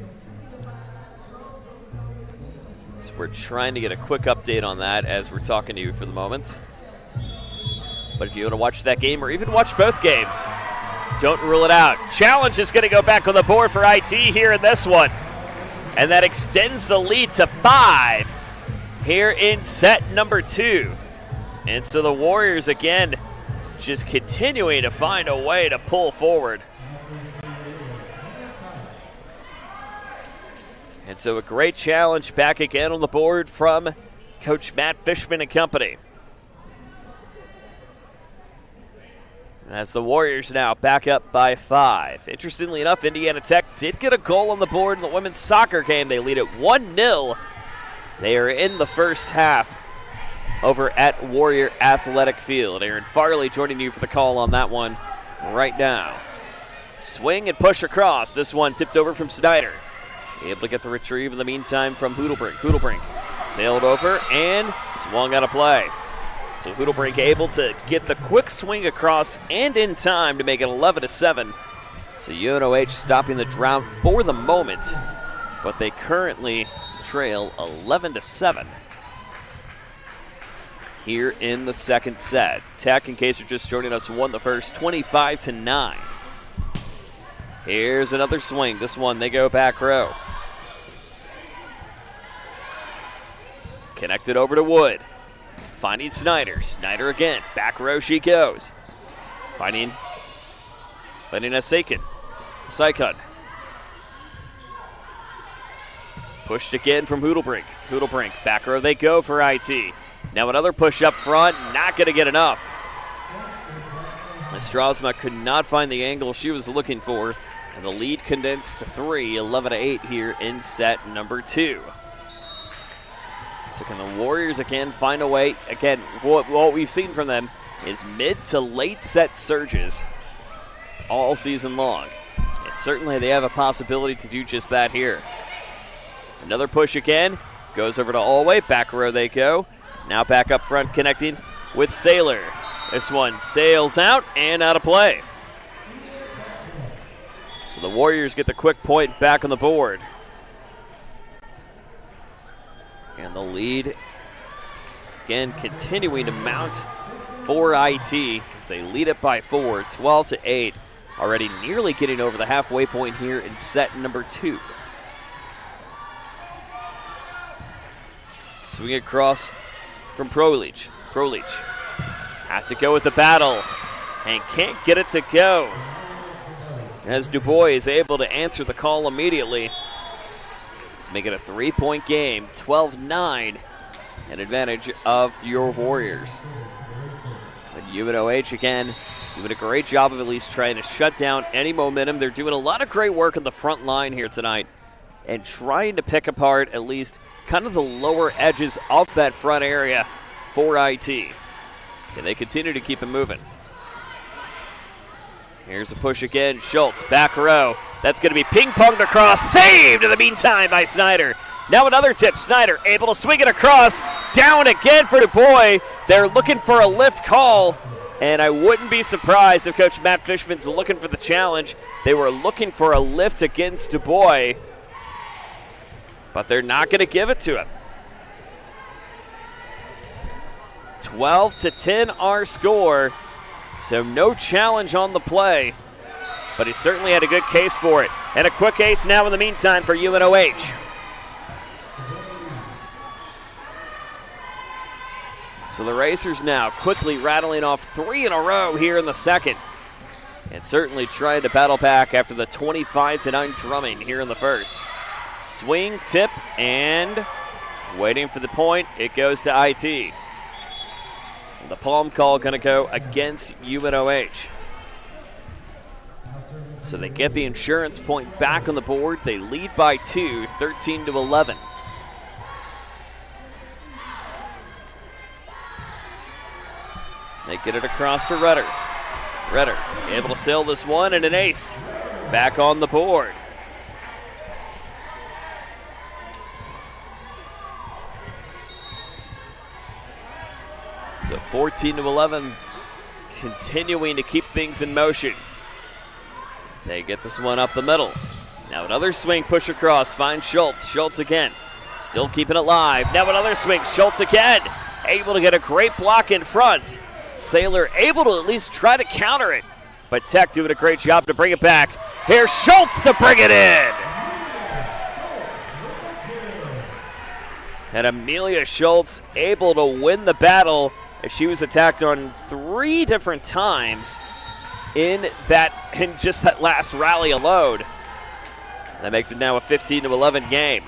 So we're trying to get a quick update on that as we're talking to you for the moment. But if you want to watch that game or even watch both games, don't rule it out. Challenge is going to go back on the board for IT here in this one. And that extends the lead to 5 here in set number 2. And so the Warriors, again, just continuing to find a way to pull forward. And so a great challenge back again on the board from Coach Matt Fishman and company. As the Warriors now back up by 5. Interestingly enough, Indiana Tech did get a goal on the board in the women's soccer game. They lead it 1-0. They are in the first half over at Warrior Athletic Field. Aaron Farley joining you for the call on that one right now. Swing and push across. This one tipped over from Snyder. Able to get the retrieve in the meantime from Hoodelbrink. Hoodelbrink sailed over and swung out of play. So Hoodelbrink able to get the quick swing across and in time to make it 11-7. So UNOH stopping the drought for the moment, but they currently trail 11-7 here in the second set. Tech, in case you're just joining us, won the first 25-9. Here's another swing. This one, they go back row. Connected over to Wood. Finding Snyder. Snyder again. Back row she goes. Finding a Saikun. Pushed again from Hoodelbrink. Hoodelbrink. Back row they go for IT. Now another push up front. Not going to get enough. Strasma could not find the angle she was looking for And the lead condensed to 3, 11-8 here in set number 2. So can the Warriors again find a way? Again, what we've seen from them is mid to late set surges all season long. And certainly they have a possibility to do just that here. Another push again. Goes over to Alway. Back row they go. Now back up front connecting with Saylor. This one sails out and out of play. So the Warriors get the quick point back on the board. And the lead, again, continuing to mount for IT as they lead it by 4, 12-8. Already nearly getting over the halfway point here in set number 2. Swing across from Prolich. Prolich has to go with the battle and can't get it to go. As Dubois is able to answer the call immediately to make it a 3-point game, 12-9, an advantage of your Warriors. And UNOH again doing a great job of at least trying to shut down any momentum. They're doing a lot of great work on the front line here tonight and trying to pick apart at least kind of the lower edges of that front area for IT. And they continue to keep it moving. Here's a push again. Schultz, back row. That's going to be ping-ponged across. Saved in the meantime by Snyder. Now another tip. Snyder able to swing it across. Down again for Dubois. They're looking for a lift call. And I wouldn't be surprised if Coach Matt Fishman's looking for the challenge. They were looking for a lift against Dubois. But they're not going to give it to him. 12-10 our score. So no challenge on the play, but he certainly had a good case for it. And a quick ace now in the meantime for UNOH. So the Racers now quickly rattling off 3 in a row here in the second. And certainly trying to battle back after the 25-9 drumming here in the first. Swing, tip, and waiting for the point. It goes to IT. The palm call going to go against UNOH. So they get the insurance point back on the board. They lead by 2, 13-11. They get it across to Rudder. Rudder able to sail this one and an ace. Back on the board. So 14-11, continuing to keep things in motion. They get this one up the middle. Now another swing, push across, finds Schultz. Schultz again, still keeping it live. Now another swing, Schultz again, able to get a great block in front. Saylor able to at least try to counter it, but Tech doing a great job to bring it back. Here's Schultz to bring it in. And Amelia Schultz able to win the battle as she was attacked on 3 different times in just that last rally alone. That makes it now a 15-11 game.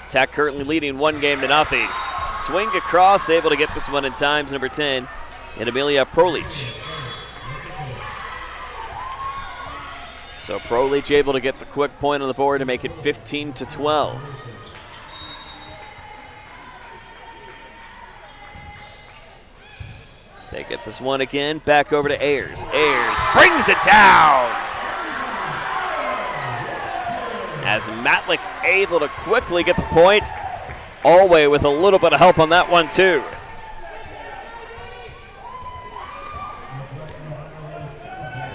Tech currently leading 1-0. Swing across, able to get this one in times, number 10, and Amelia Prolich. So Prolich able to get the quick point on the board to make it 15-12. They get this one again, back over to Ayers. Ayers brings it down! As Matlick able to quickly get the point. Alway with a little bit of help on that one too.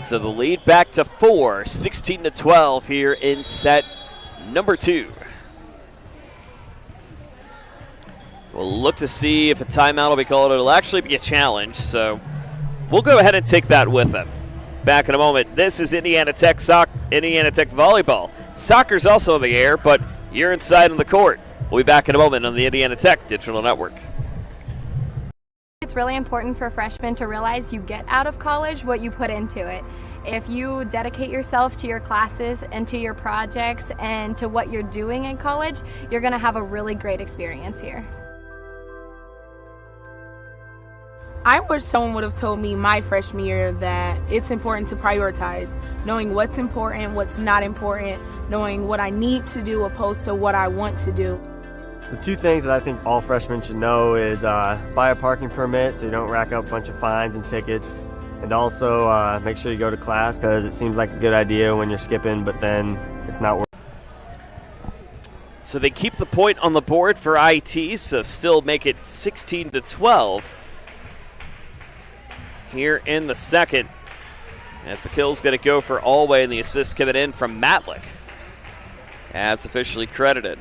So the lead back to 4, 16-12 here in set number 2. We'll look to see if a timeout will be called. It'll actually be a challenge, so we'll go ahead and take that with them. Back in a moment. This is Indiana Tech Volleyball. Soccer's also in the air, but you're inside on the court. We'll be back in a moment on the Indiana Tech Digital Network.
It's really important for freshmen to realize you get out of college what you put into it. If you dedicate yourself to your classes and to your projects and to what you're doing in college, you're going to have a really great experience here.
I wish someone would have told me my freshman year that it's important to prioritize, knowing what's important, what's not important, knowing what I need to do opposed to what I want to do.
The two things that I think all freshmen should know is buy a parking permit so you don't rack up a bunch of fines and tickets, and also make sure you go to class, because it seems like a good idea when you're skipping, but then it's not worth it.
So they keep the point on the board for IT, so still make it 16-12 here in the second, as the kill's going to go for Alway, and the assist coming in from Matlick as officially credited.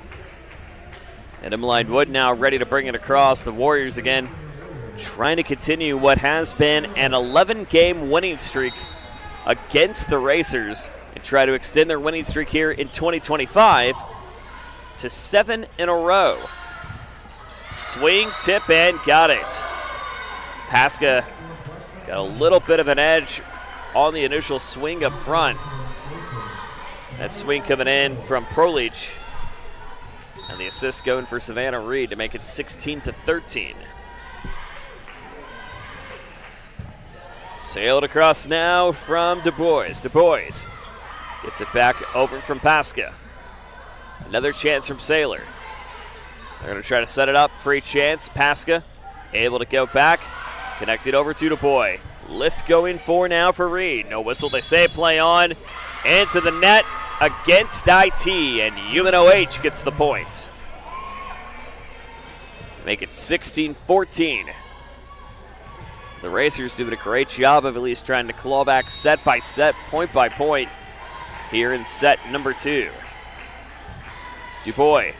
And Emmeline Wood now ready to bring it across. The Warriors again trying to continue what has been an 11-game winning streak against the Racers and try to extend their winning streak here in 2025 to 7 in a row. Swing, tip, and got it. Pasca got a little bit of an edge on the initial swing up front. That swing coming in from Prolich. And the assist going for Savannah Reed to make it 16-13. Sailed across now from Du Bois. Du Bois gets it back over from Pasca. Another chance from Saylor. They're going to try to set it up. Free chance. Pasca able to go back. Connected over to Du Bois. Lift going for now for Reed. No whistle, they say. Play on. Into the net against IT, and UNOH gets the point. Make it 16-14. The Racers doing a great job of at least trying to claw back set by set, point by point here in set number 2. Du Bois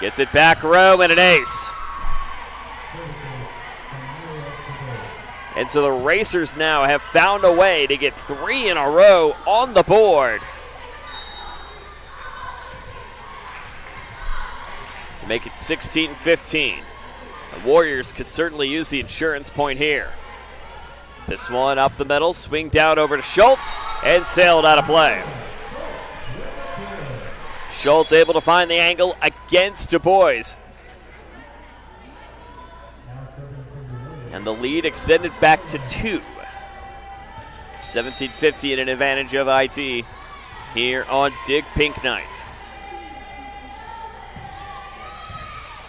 gets it back row and an ace. And so the Racers now have found a way to get 3 in a row on the board. To make it 16-15. The Warriors could certainly use the insurance point here. This one up the middle, swing down over to Schultz, and sailed out of play. Schultz able to find the angle against Du Bois. And the lead extended back to 2. 17-15 and an advantage of IT here on Dig Pink Night.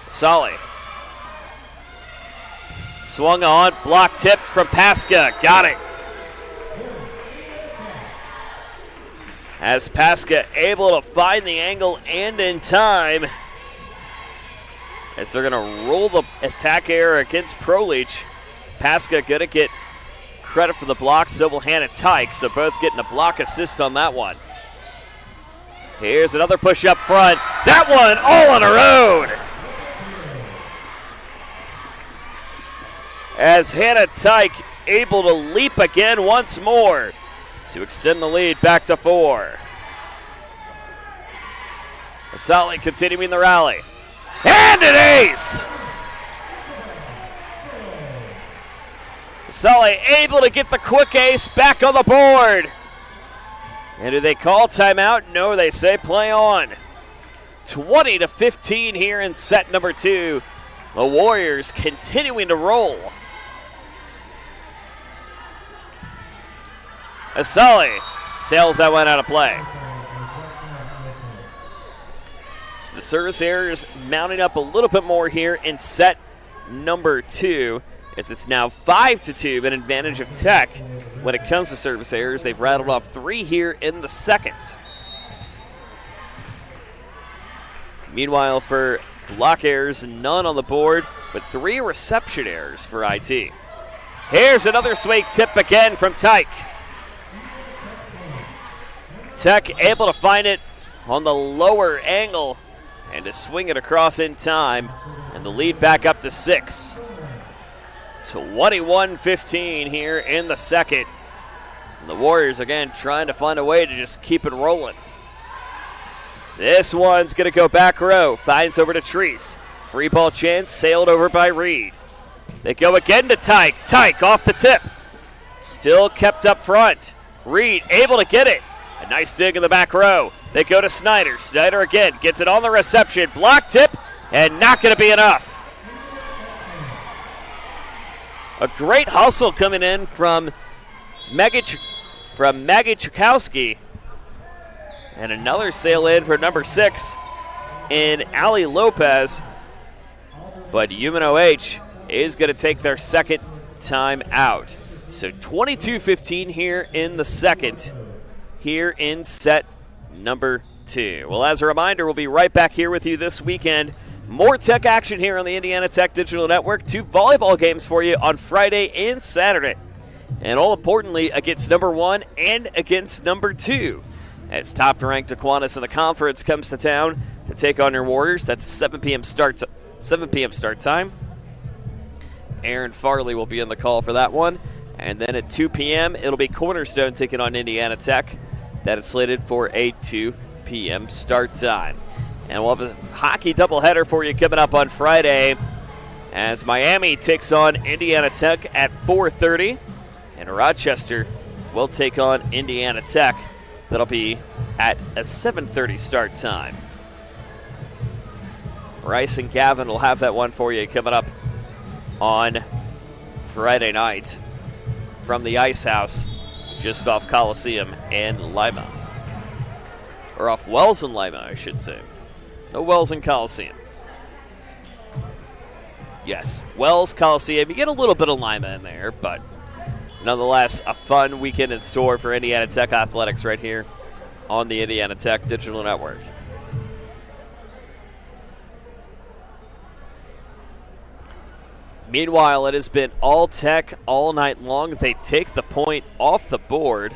Solly. Swung on, block tipped from Pasca. Got it. As Pasca able to find the angle and in time, as they're going to roll the attack error against Prolich. Pasca going to get credit for the block, so will Hannah Tyke. So both getting a block assist on that one. Here's another push up front. That one all on her own. As Hannah Tyke able to leap again once more to extend the lead back to 4. Asali continuing the rally. And an ace! Sully able to get the quick ace back on the board. And do they call timeout? No, they say play on. 20-15 here in set number 2. The Warriors continuing to roll. Asali sails that one out of play. So the service errors mounting up a little bit more here in set number 2, as it's now 5-2, an advantage of Tech when it comes to service errors. They've rattled off 3 here in the second. Meanwhile, for block errors, none on the board, but 3 reception errors for IT. Here's another swing tip again from Tyke. Tech able to find it on the lower angle and to swing it across in time, and the lead back up to 6. 21-15 here in the second. And the Warriors again trying to find a way to just keep it rolling. This one's going to go back row. Finds over to Treese. Free ball chance sailed over by Reed. They go again to Tyke. Tyke off the tip. Still kept up front. Reed able to get it. A nice dig in the back row. They go to Snyder. Snyder again gets it on the reception. Block tip, and not going to be enough. A great hustle coming in from Maggie Chukowski. And another sail in for number 6 in Ali Lopez. But UNOH is going to take their second time out. So 22-15 here in the second, here in set number 2. Well, as a reminder, we'll be right back here with you this weekend. More Tech action here on the Indiana Tech Digital Network. 2 volleyball games for you on Friday and Saturday. And all importantly, against number 1 and against number 2. As top-ranked Aquinas in the conference comes to town to take on your Warriors. That's 7 p.m. start time. Aaron Farley will be in the call for that one. And then at 2 p.m., it'll be Cornerstone taking on Indiana Tech. That is slated for a 2 p.m. start time. And we'll have a hockey doubleheader for you coming up on Friday as Miami takes on Indiana Tech at 4:30. And Rochester will take on Indiana Tech. That'll be at a 7:30 start time. Rice and Gavin will have that one for you coming up on Friday night from the Ice House just off Coliseum and Lima. Or off Wells and Lima, I should say. No Wells and Coliseum. Yes, Wells, Coliseum. You get a little bit of Lima in there, but nonetheless, a fun weekend in store for Indiana Tech Athletics right here on the Indiana Tech Digital Network. Meanwhile, it has been all Tech all night long. They take the point off the board.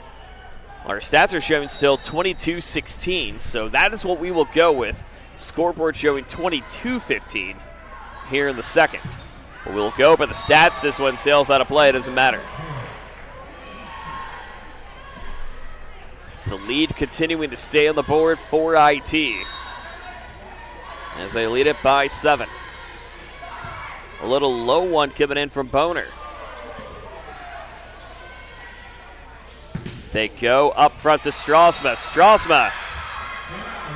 Our stats are showing still 22-16, so that is what we will go with. Scoreboard showing 22-15 here in the second. But we'll go by the stats. This one sails out of play. It doesn't matter. It's the lead continuing to stay on the board for IT as they lead it by 7. A little low one coming in from Boner. They go up front to Strasma. Strasma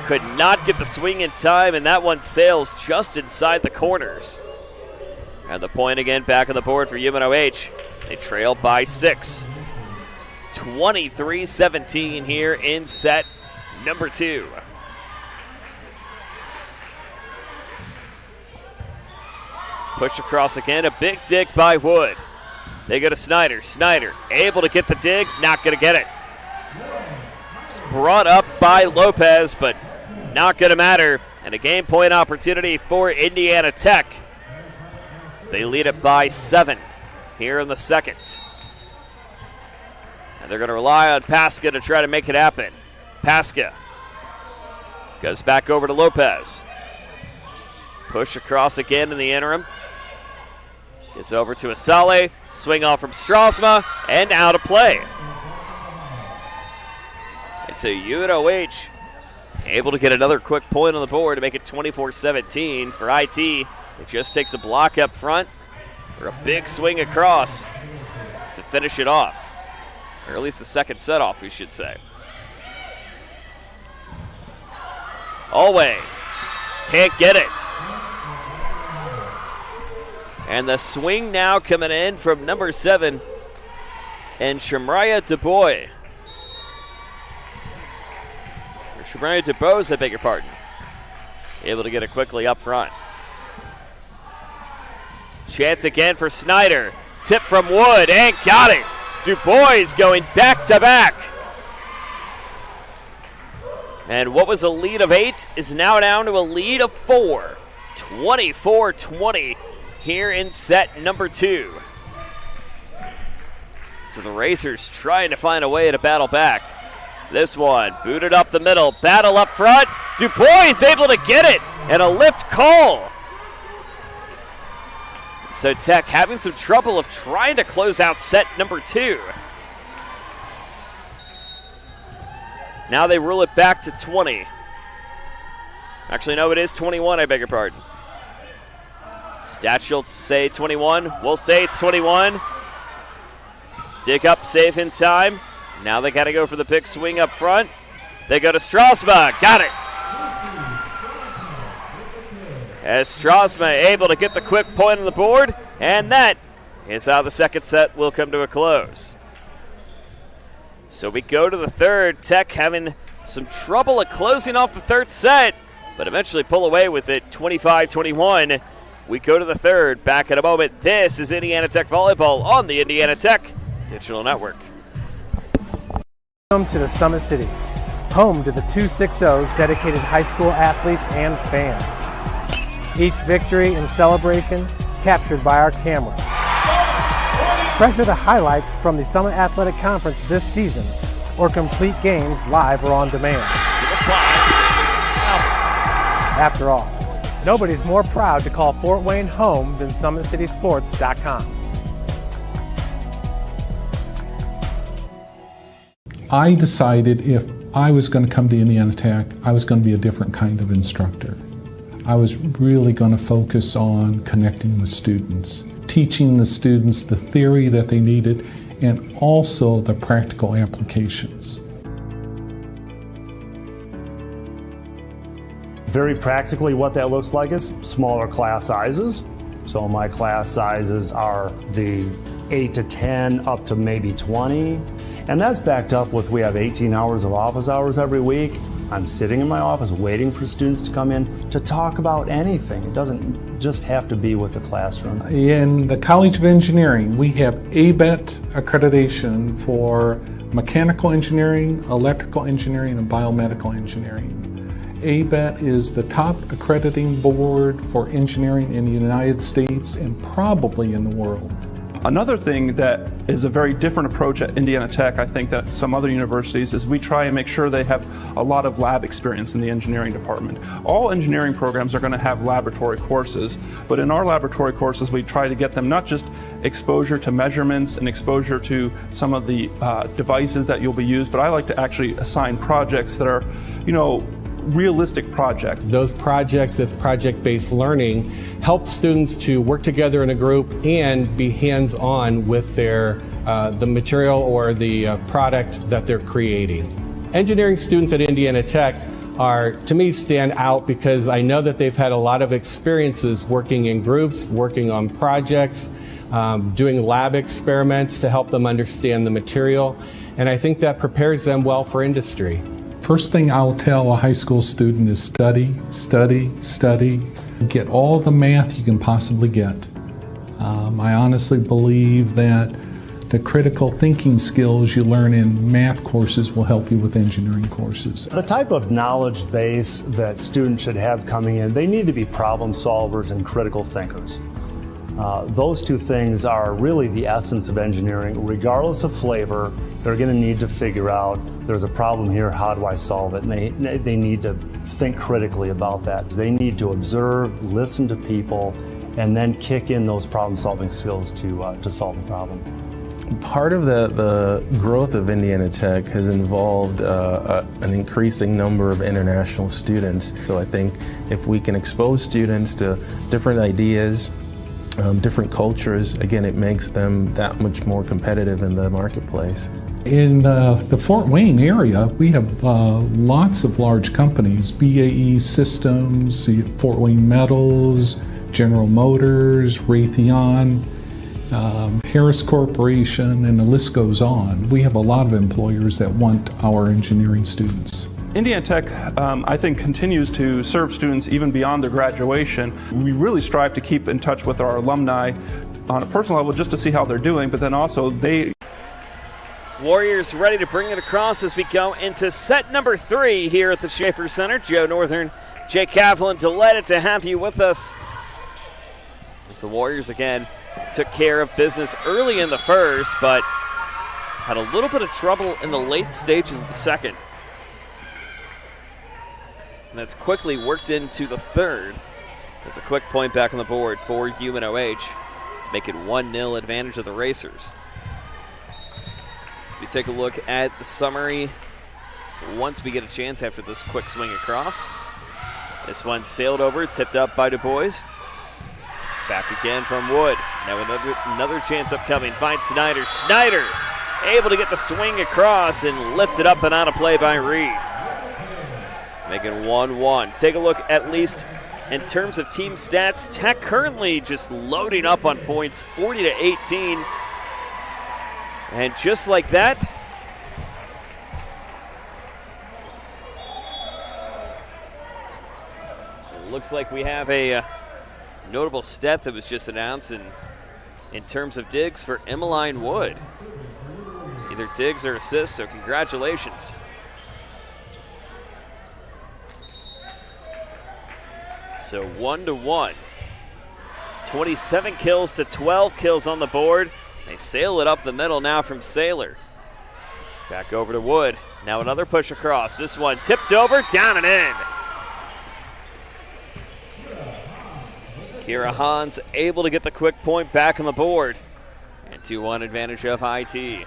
could not get the swing in time, and that one sails just inside the corners. And the point again back on the board for UNOH. They trail by 6. 23-17 here in set number 2. Push across again, a big dig by Wood. They go to Snyder. Snyder able to get the dig, not going to get it. It's brought up by Lopez, but not going to matter. And a game point opportunity for Indiana Tech. So they lead it by 7 here in the second. And they're going to rely on Pasca to try to make it happen. Pasca goes back over to Lopez. Push across again in the interim. Gets over to Asale. Swing off from Strasma and out of play. It's a UNOH able to get another quick point on the board to make it 24-17 for IT. It just takes a block up front or a big swing across to finish it off. Or at least the second set off, we should say. Alway can't get it. And the swing now coming in from number 7 and Shamraya DuBois. Or Shamraya DuBose, I beg your pardon. Able to get it quickly up front. Chance again for Snyder. Tip from Wood and got it. DuBois going back to back. And what was a lead of 8 is now down to a lead of 4. 24-20 here in set number 2. So the Racers trying to find a way to battle back. This one booted up the middle, battle up front. DuBois able to get it, and a lift call. So Tech having some trouble of trying to close out set number 2. Now they rule it back to 20. Actually, no, it is 21, I beg your pardon. Stats will say 21. We'll say it's 21. Dig up, save in time. Now they got to go for the big swing up front. They go to Strasma. Got it. As Strasma able to get the quick point on the board, and that is how the second set will come to a close. So we go to the third. Tech having some trouble at closing off the third set, but eventually pull away with it 25-21. We go to the third. Back in a moment. This is Indiana Tech Volleyball on the Indiana Tech Digital Network.
Welcome to the Summit City, home to the 260's dedicated high school athletes and fans. Each victory and celebration captured by our camera. Treasure the highlights from the Summit Athletic Conference this season, or complete games live or on demand. After all, nobody's more proud to call Fort Wayne home than SummitCitySports.com.
I decided if I was going to come to Indiana Tech, I was going to be a different kind of instructor. I was really going to focus on connecting with students, teaching the students the theory that they needed and also the practical applications.
Very practically what that looks like is smaller class sizes. So my class sizes are the 8 to 10 up to maybe 20. And that's backed up with we have 18 hours of office hours every week. I'm sitting in my office waiting for students to come in to talk about anything. It doesn't just have to be with the classroom.
In the College of Engineering, we have ABET accreditation for mechanical engineering, electrical engineering, and biomedical engineering. ABET is the top accrediting board for engineering in the United States and probably in the world.
Another thing that is a very different approach at Indiana Tech, I think, that some other universities, is we try and make sure they have a lot of lab experience in the engineering department. All engineering programs are going to have laboratory courses, but in our laboratory courses we try to get them not just exposure to measurements and exposure to some of the devices that you'll be used, but I like to actually assign projects that are, realistic projects.
Those projects, this project-based learning, help students to work together in a group and be hands-on with their the material or the product that they're creating. Engineering students at Indiana Tech to me, stand out because I know that they've had a lot of experiences working in groups, working on projects, doing lab experiments to help them understand the material, and I think that prepares them well for industry.
First thing I'll tell a high school student is study, study, study. Get all the math you can possibly get. I honestly believe that the critical thinking skills you learn in math courses will help you with engineering courses.
The type of knowledge base that students should have coming in, they need to be problem solvers and critical thinkers. Those two things are really the essence of engineering. Regardless of flavor, they're going to need to figure out, there's a problem here, how do I solve it? And they need to think critically about that. They need to observe, listen to people, and then kick in those problem-solving skills to solve the problem.
Part of the growth of Indiana Tech has involved an increasing number of international students. So I think if we can expose students to different ideas, different cultures, again, it makes them that much more competitive in the marketplace.
In the Fort Wayne area, we have lots of large companies, BAE Systems, Fort Wayne Metals, General Motors, Raytheon, Harris Corporation, and the list goes on. We have a lot of employers that want our engineering students.
Indiana Tech, I think, continues to serve students even beyond their graduation. We really strive to keep in touch with our alumni on a personal level just to see how they're doing, but then also
Warriors ready to bring it across as we go into set number 3 here at the Schaefer Center. Joe Northern, Jake Kaplan, delighted to have you with us. As the Warriors again took care of business early in the first, but had a little bit of trouble in the late stages of the second. And that's quickly worked into the third. There's a quick point back on the board for UNOH. Let's make it 1-0 advantage of the Racers. We take a look at the summary once we get a chance after this quick swing across. This one sailed over, tipped up by Du Bois. Back again from Wood. Now another chance upcoming. Finds Snyder. Snyder able to get the swing across and lift it up and out of play by Reed. Making 1-1. Take a look at least in terms of team stats, Tech currently just loading up on points, 40-18. And just like that, it looks like we have a notable stat that was just announced in terms of digs for Emmeline Wood. Either digs or assists, so congratulations. So 1-1. 27 kills to 12 kills on the board. They sail it up the middle now from Saylor. Back over to Wood. Now another push across. This one tipped over, down and in. Kira Hans able to get the quick point back on the board. And 2-1 advantage of IT.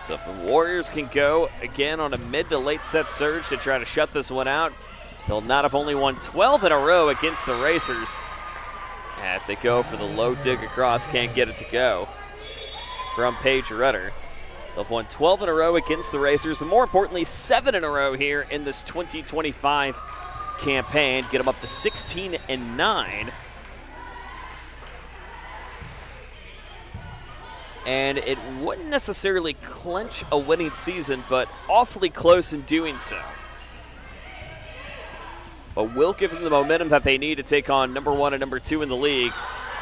So if the Warriors can go again on a mid to late set surge to try to shut this one out, they'll not have only won 12 in a row against the Racers. As they go for the low dig across, can't get it to go. From Paige Rudder. They've won 12 in a row against the Racers, but more importantly, 7 in a row here in this 2025 campaign. Get them up to 16-9. And it wouldn't necessarily clinch a winning season, but awfully close in doing so. But will give them the momentum that they need to take on number 1 and number 2 in the league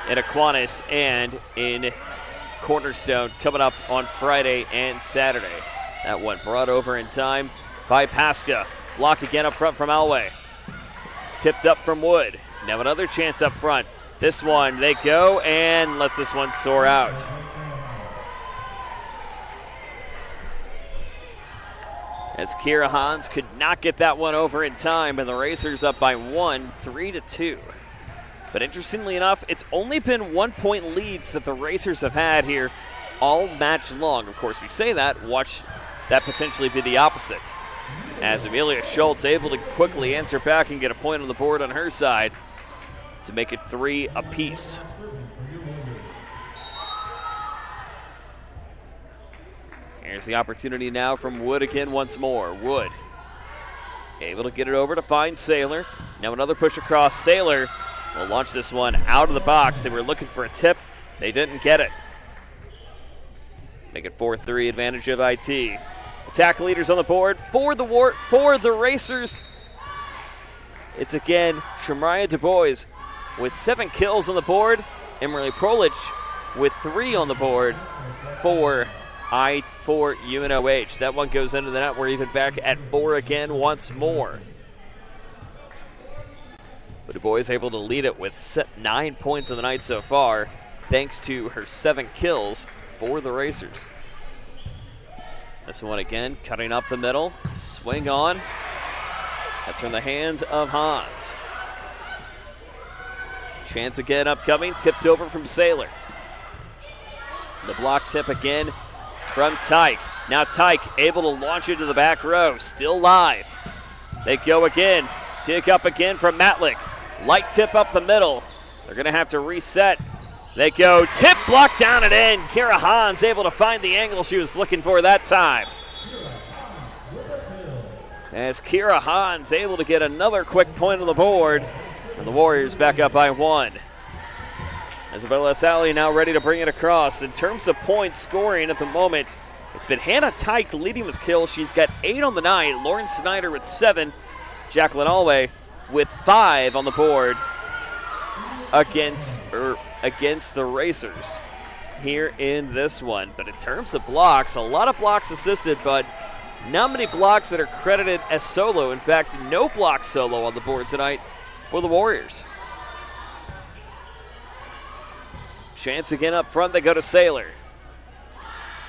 in Aquinas and in Cornerstone coming up on Friday and Saturday. That one brought over in time by Pasca. Block again up front from Elway. Tipped up from Wood. Now another chance up front. This one, they go and lets this one soar out. As Kira Hans could not get that one over in time, and the Racers up by 1, 3-2. But interestingly enough, it's only been 1-point leads that the Racers have had here all match long. Of course, we say that, watch that potentially be the opposite. As Amelia Schultz able to quickly answer back and get a point on the board on her side to make it 3 apiece. Here's the opportunity now from Wood again once more. Wood able to get it over to find Saylor. Now another push across. Saylor will launch this one out of the box. They were looking for a tip. They didn't get it. Make it 4-3 advantage of IT. Attack leaders on the board for the Racers. It's again Shamria Du Bois with 7 kills on the board. Emily Prolich with 3 on the board for UNOH. That one goes into the net. We're even back at 4 again once more. But Du Bois is able to lead it with 9 points in the night so far, thanks to her 7 kills for the Racers. This one again, cutting up the middle. Swing on. That's from the hands of Hans. Chance again upcoming. Tipped over from Saylor. The block tip again from Tyke. Now Tyke able to launch it to the back row. Still live. They go again. Dig up again from Matlick. Light tip up the middle. They're going to have to reset. They go tip, block down and in. Kira Hans able to find the angle she was looking for that time. As Kira Hans able to get another quick point on the board. And the Warriors back up by 1. Isabella Sally now ready to bring it across. In terms of points scoring at the moment, it's been Hannah Tyke leading with kills. She's got 8 on the night. Lauren Snyder with 7. Jacqueline Alway with 5 on the board against the Racers here in this one. But in terms of blocks, a lot of blocks assisted, but not many blocks that are credited as solo. In fact, no blocks solo on the board tonight for the Warriors. Chance again up front. They go to Saylor.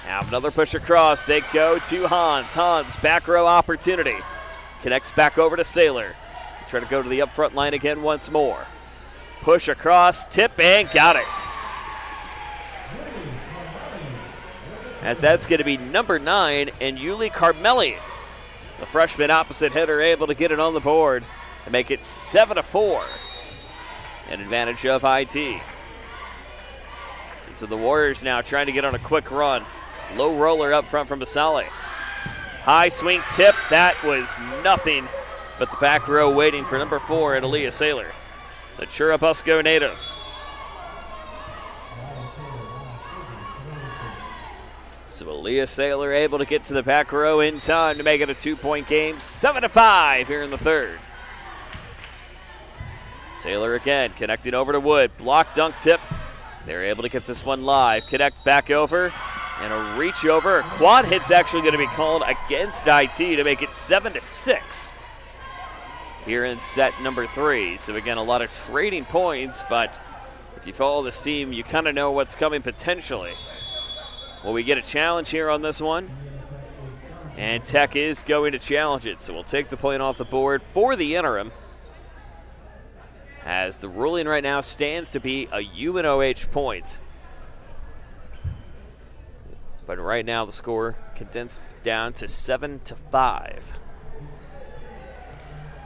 Now another push across. They go to Hans. Hans, back row opportunity. Connects back over to Saylor. Try to go to the up front line again once more. Push across, tip, and got it. As that's going to be number 9, and Yuli Carmeli, the freshman opposite hitter, able to get it on the board and make it 7-4. An advantage of IT. And so the Warriors now trying to get on a quick run. Low roller up front from Basale. High swing tip, that was nothing but the back row waiting for number 4 at Aaliyah Saylor, the Churubusco native. So Aaliyah Saylor able to get to the back row in time to make it a 2-point game, 7-5 here in the third. Saylor again connecting over to Wood, block dunk tip. They're able to get this one live, connect back over, and a reach over. A quad hit's actually going to be called against IT to make it 7-6 here in set number 3. So again, a lot of trading points, but if you follow this team, you kind of know what's coming potentially. Well, we get a challenge here on this one, and Tech is going to challenge it. So we'll take the point off the board for the interim, as the ruling right now stands to be a UNOH point. But right now the score condensed down to 7-5.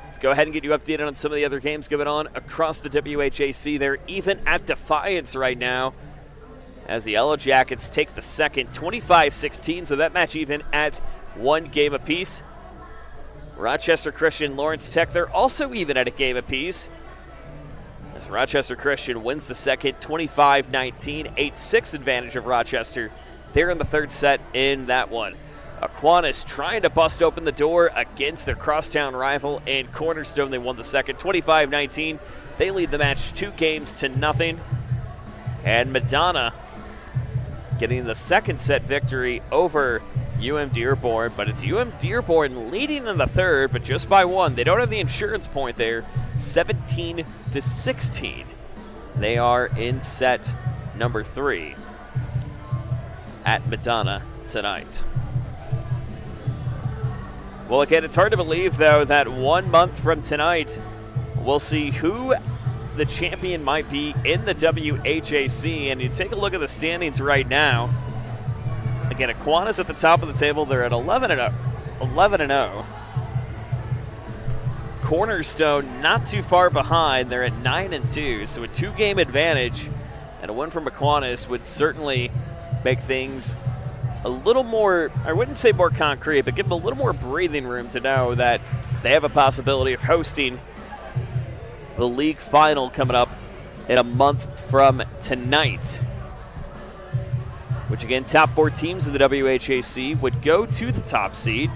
Let's go ahead and get you updated on some of the other games going on across the WHAC. They're even at Defiance right now, as the Yellow Jackets take the second, 25-16, so that match even at 1 game apiece. Rochester Christian, Lawrence Tech, they're also even at a game apiece, as Rochester Christian wins the second, 25-19, 8-6 advantage of Rochester. They're in the third set in that one. Aquinas trying to bust open the door against their crosstown rival in Cornerstone. They won the second, 25-19. They lead the match 2-0. And Madonna getting the second set victory over UM Dearborn, but it's UM Dearborn leading in the third, but just by 1. They don't have the insurance point there, 17-16. They are in set number 3 at Madonna tonight. Well, again, it's hard to believe, though, that 1 month from tonight, we'll see who the champion might be in the WHAC. And you take a look at the standings right now. Again, Aquinas at the top of the table. They're at 11-0. Cornerstone not too far behind. They're at 9-2. So a 2-game advantage, and a win from Aquinas would certainly make things a little more, I wouldn't say more concrete, but give them a little more breathing room to know that they have a possibility of hosting the league final coming up in a month from tonight. Which again, top 4 teams in the WHAC would go to the top seed,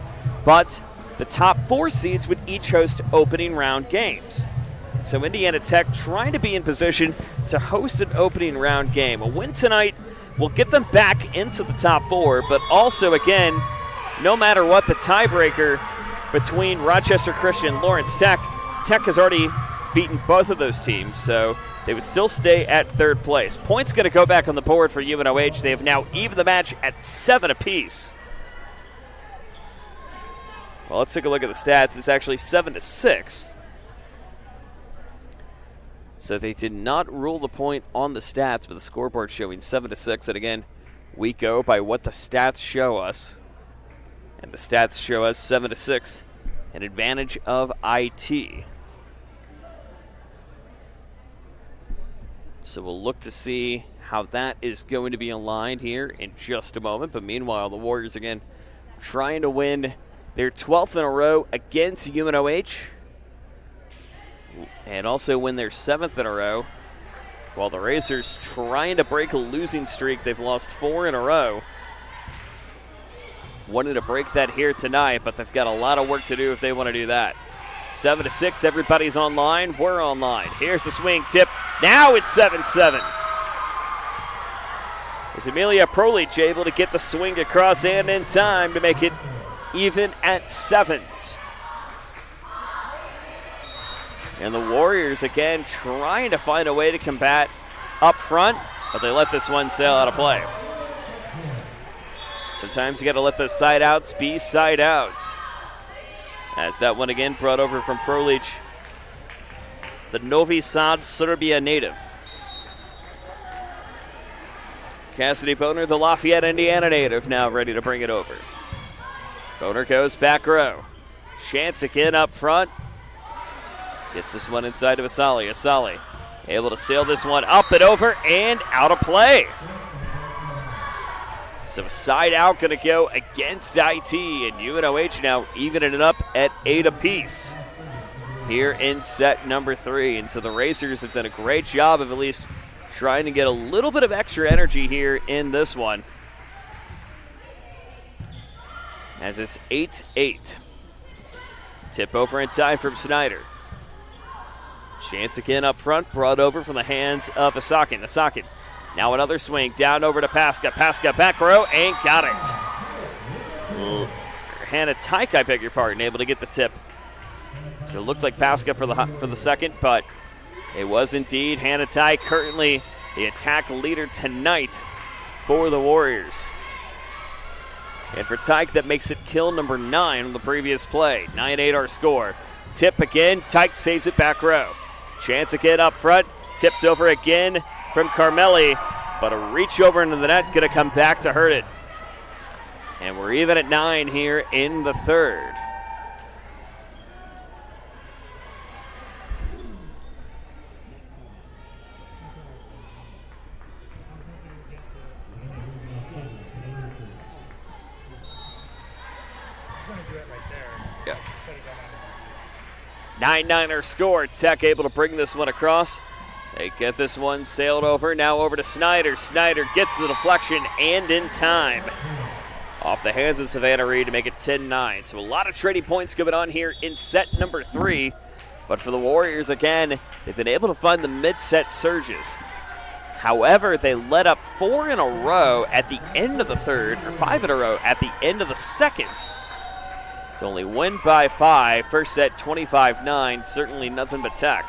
but the top 4 seeds would each host opening round games. So Indiana Tech trying to be in position to host an opening round game. A win tonight will get them back into the top 4, but also, again, no matter what the tiebreaker between Rochester Christian and Lawrence Tech, Tech has already beaten both of those teams, so they would still stay at third place. Points going to go back on the board for UNOH. They have now evened the match at 7 apiece. Well, let's take a look at the stats. It's actually 7-6. So they did not rule the point on the stats, but the scoreboard showing 7-6. And again, we go by what the stats show us. And the stats show us 7-6, an advantage of IT. So we'll look to see how that is going to be aligned here in just a moment. But meanwhile, the Warriors again trying to win their 12th in a row against UNOH, and also win their 7th in a row, while the Racers trying to break a losing streak. They've lost 4 in a row. Wanted to break that here tonight, but they've got a lot of work to do if they want to do that. 7-6, everybody's online. We're online. Here's the swing tip. Now it's 7-7. Is Amelia Prolich able to get the swing across and in time to make it even at 7. And the Warriors, again, trying to find a way to combat up front, but they let this one sail out of play. Sometimes you got to let those side outs be side outs. As that one again brought over from Prolich, the Novi Sad, Serbia native. Cassidy Boner, the Lafayette, Indiana native, now ready to bring it over. Boner goes back row. Chance again up front. Gets this one inside to Asali. Asali able to sail this one up and over and out of play. So side out going to go against IT, and UNOH now evening it up at 8 apiece. here in set number 3. And so the Racers have done a great job of at least trying to get a little bit of extra energy here in this one. As it's 8-8. Tip over in time from Snyder. Chance again up front, brought over from the hands of Asakin. Asakin, now another swing, down over to Pasca. Pasca back row, and got it. Hannah Tyke, I beg your pardon, able to get the tip. So it looks like Pasca for the second, but it was indeed Hannah Tyke, currently the attack leader tonight for the Warriors. And for Tyke, that makes it kill number 9 on the previous play. 9-8 our score. Tip again, Tyke saves it back row. Chance again up front, tipped over again from Carmelli, but a reach over into the net, gonna come back to hurt it. And we're even at 9 here in the third. Yeah. 9-9 our score. Tech able to bring this one across. They get this one sailed over. Now over to Snyder. Snyder gets the deflection and in time. Off the hands of Savannah Reed to make it 10-9. So a lot of trading points going on here in set number 3. But for the Warriors, again, they've been able to find the mid-set surges. However, they let up 4 in a row at the end of the third, or 5 in a row at the end of the second. It's only win by 5. First set 25-9. Certainly nothing but Tech.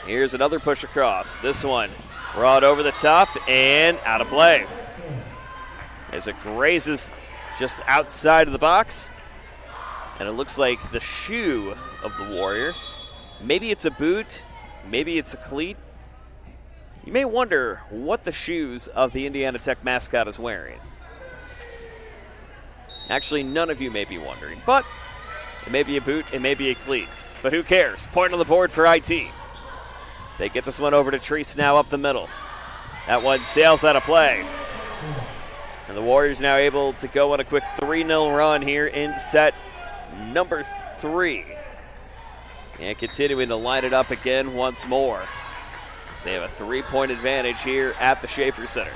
Here's another push across. This one brought over the top and out of play. As it grazes just outside of the box. And it looks like the shoe of the Warrior. Maybe it's a boot. Maybe it's a cleat. You may wonder what the shoes of the Indiana Tech mascot is wearing. Actually, none of you may be wondering, but it may be a boot, it may be a cleat. But who cares? Point on the board for IT. They get this one over to Treese now up the middle. That one sails out of play. And the Warriors now able to go on a quick 3-0 run here in set number 3. And continuing to line it up again once more. So they have a 3-point advantage here at the Schaefer Center.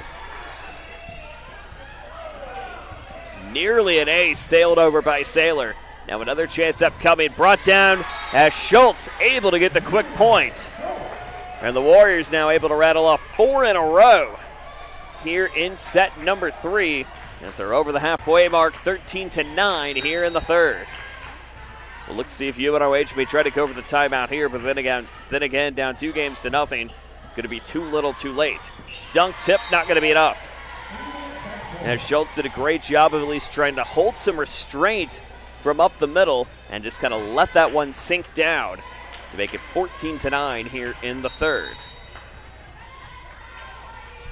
Nearly an ace sailed over by Saylor. Now another chance upcoming, brought down as Schultz able to get the quick point. And the Warriors now able to rattle off 4 in a row here in set number 3 as they're over the halfway mark, 13-9 here in the third. We'll look to see if UNOH may try to go for the timeout here, but then again, down 2-0. Going to be too little too late. Dunk tip, not going to be enough. And Schultz did a great job of at least trying to hold some restraint from up the middle and just kind of let that one sink down to make it 14-9 here in the third.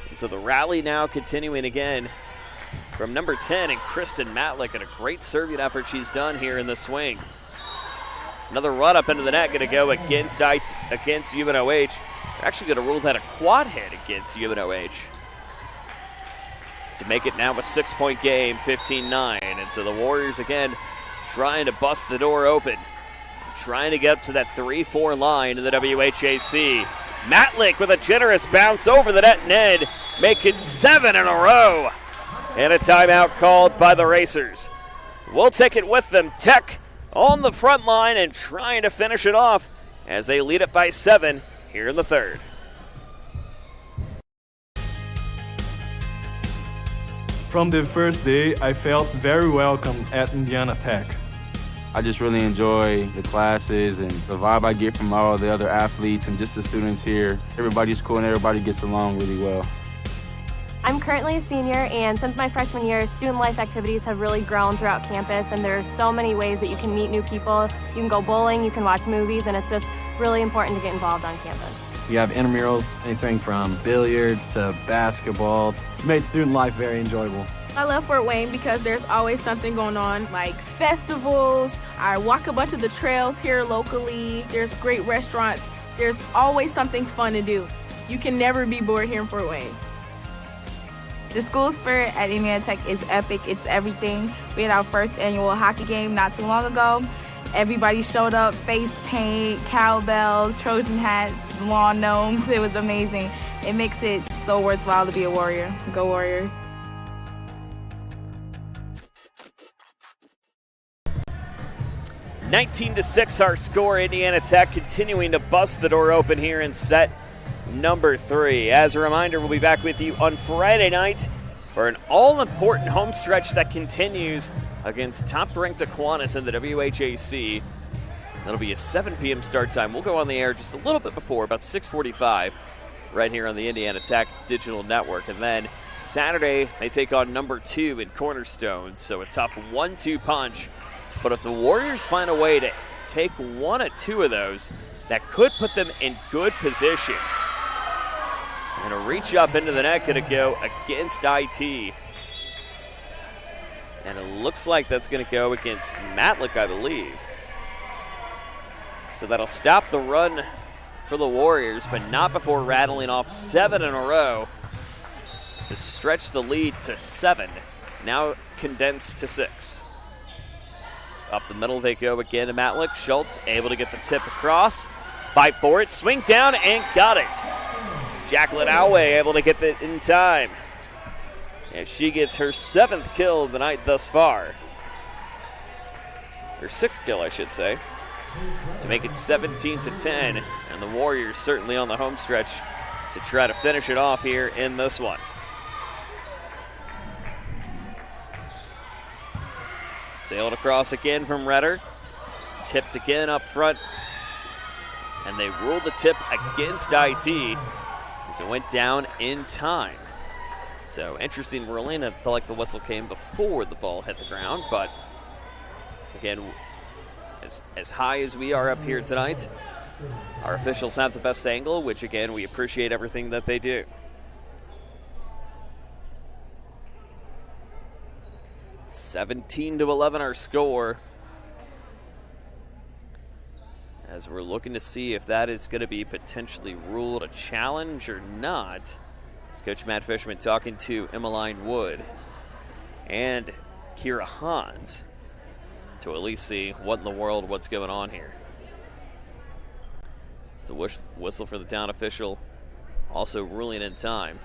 And so the rally now continuing again from number 10 and Kristen Matlick, and a great serving effort she's done here in the swing. Another run up into the net going to go against UNOH. They're actually going to rule that a quad hit against UNOH to make it now a 6-point game, 15-9. And so the Warriors again trying to bust the door open, trying to get up to that 3-4 line in the WHAC. Matlick with a generous bounce over the net and end, making 7 in a row. And a timeout called by the Racers. We'll take it with them. Tech on the front line and trying to finish it off as they lead it by 7 here in the third.
From the first day, I felt very welcome at Indiana Tech.
I just really enjoy the classes and the vibe I get from all the other athletes and just the students here. Everybody's cool and everybody gets along really well.
I'm currently a senior, and since my freshman year, student life activities have really grown throughout campus, and there's so many ways that you can meet new people. You can go bowling, you can watch movies, and it's just really important to get involved on campus.
We have intramurals, anything from billiards to basketball. It's made student life very enjoyable.
I love Fort Wayne because there's always something going on, like festivals. I walk a bunch of the trails here locally. There's great restaurants. There's always something fun to do. You can never be bored here in Fort Wayne.
The school spirit at Indiana Tech is epic. It's everything. We had our first annual hockey game not too long ago. Everybody showed up, face paint, cowbells, Trojan hats, lawn gnomes. It was amazing. It makes it so worthwhile to be a Warrior. Go Warriors.
(19-6) our score. Indiana Tech continuing to bust the door open here in set number 3. As a reminder, we'll be back with you on Friday night for an all-important home stretch that continues against top-ranked Aquinas in the WHAC. That'll be a 7 p.m. start time. We'll go on the air just a little bit before, about 6:45, right here on the Indiana Tech Digital Network. And then Saturday, they take on number 2 in Cornerstone, so a tough 1-2 punch. But if the Warriors find a way to take 1 or 2 of those, that could put them in good position. And a reach up into the net, going to go against IT. And it looks like that's going to go against Matlick, I believe. So that'll stop the run for the Warriors, but not before rattling off 7 in a row to stretch the lead to 7. Now condensed to 6. Up the middle they go again to Matlick. Schultz able to get the tip across. Fight for it, swing down, and got it. Jacqueline Alway able to get it in time. And she gets her 7th kill of the night thus far. Her 6th kill, I should say. To make it 17-10. And the Warriors certainly on the home stretch to try to finish it off here in this one. Sailed across again from Redder. Tipped again up front. And they ruled the tip against IT as it went down in time. So interesting ruling. It felt like the whistle came before the ball hit the ground, but again, as high as we are up here tonight, our officials have the best angle, which again, we appreciate everything that they do. (17-11) our score. As we're looking to see if that is going to be potentially ruled a challenge or not. It's Coach Matt Fishman talking to Emmeline Wood and Kira Hans to at least see what in the world, what's going on here. It's the whistle for the down official, also ruling in time.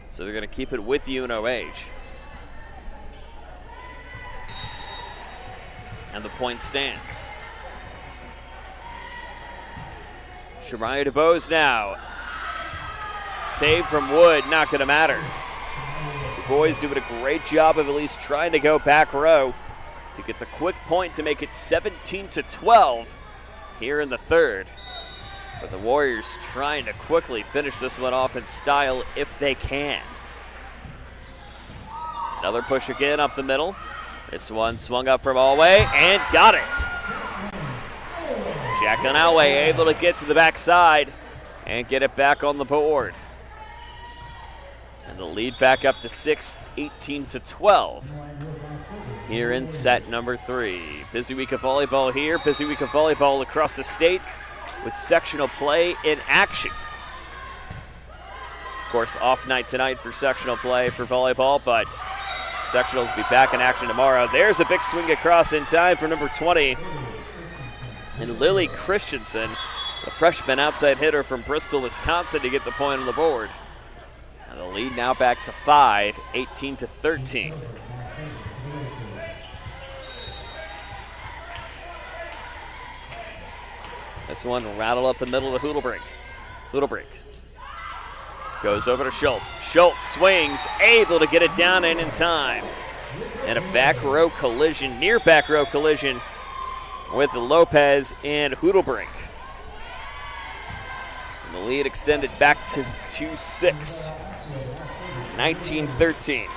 So they're going to keep it with UNOH. And the point stands. Shariah DeBose now. Save from Wood, not going to matter. The boys doing a great job of at least trying to go back row to get the quick point to make it 17-12 here in the third. But the Warriors trying to quickly finish this one off in style if they can. Another push again up the middle. This one swung up from Alway and got it. Jacqueline Alway able to get to the backside and get it back on the board. And the lead back up to 6, 18-12 here in set number 3. Busy week of volleyball here, busy week of volleyball across the state with sectional play in action. Of course, off night tonight for sectional play for volleyball, but sectionals will be back in action tomorrow. There's a big swing across in time for number 20. And Lily Christensen, the freshman outside hitter from Bristol, Wisconsin, to get the point on the board. And the lead now back to 5, 18-13. This one rattled up the middle to Hudelbrink. Hudelbrink goes over to Schultz. Schultz swings, able to get it down and in time. And a back row collision, near back row collision with Lopez and Hudelbrink. And the lead extended back to 2-6, 19-13.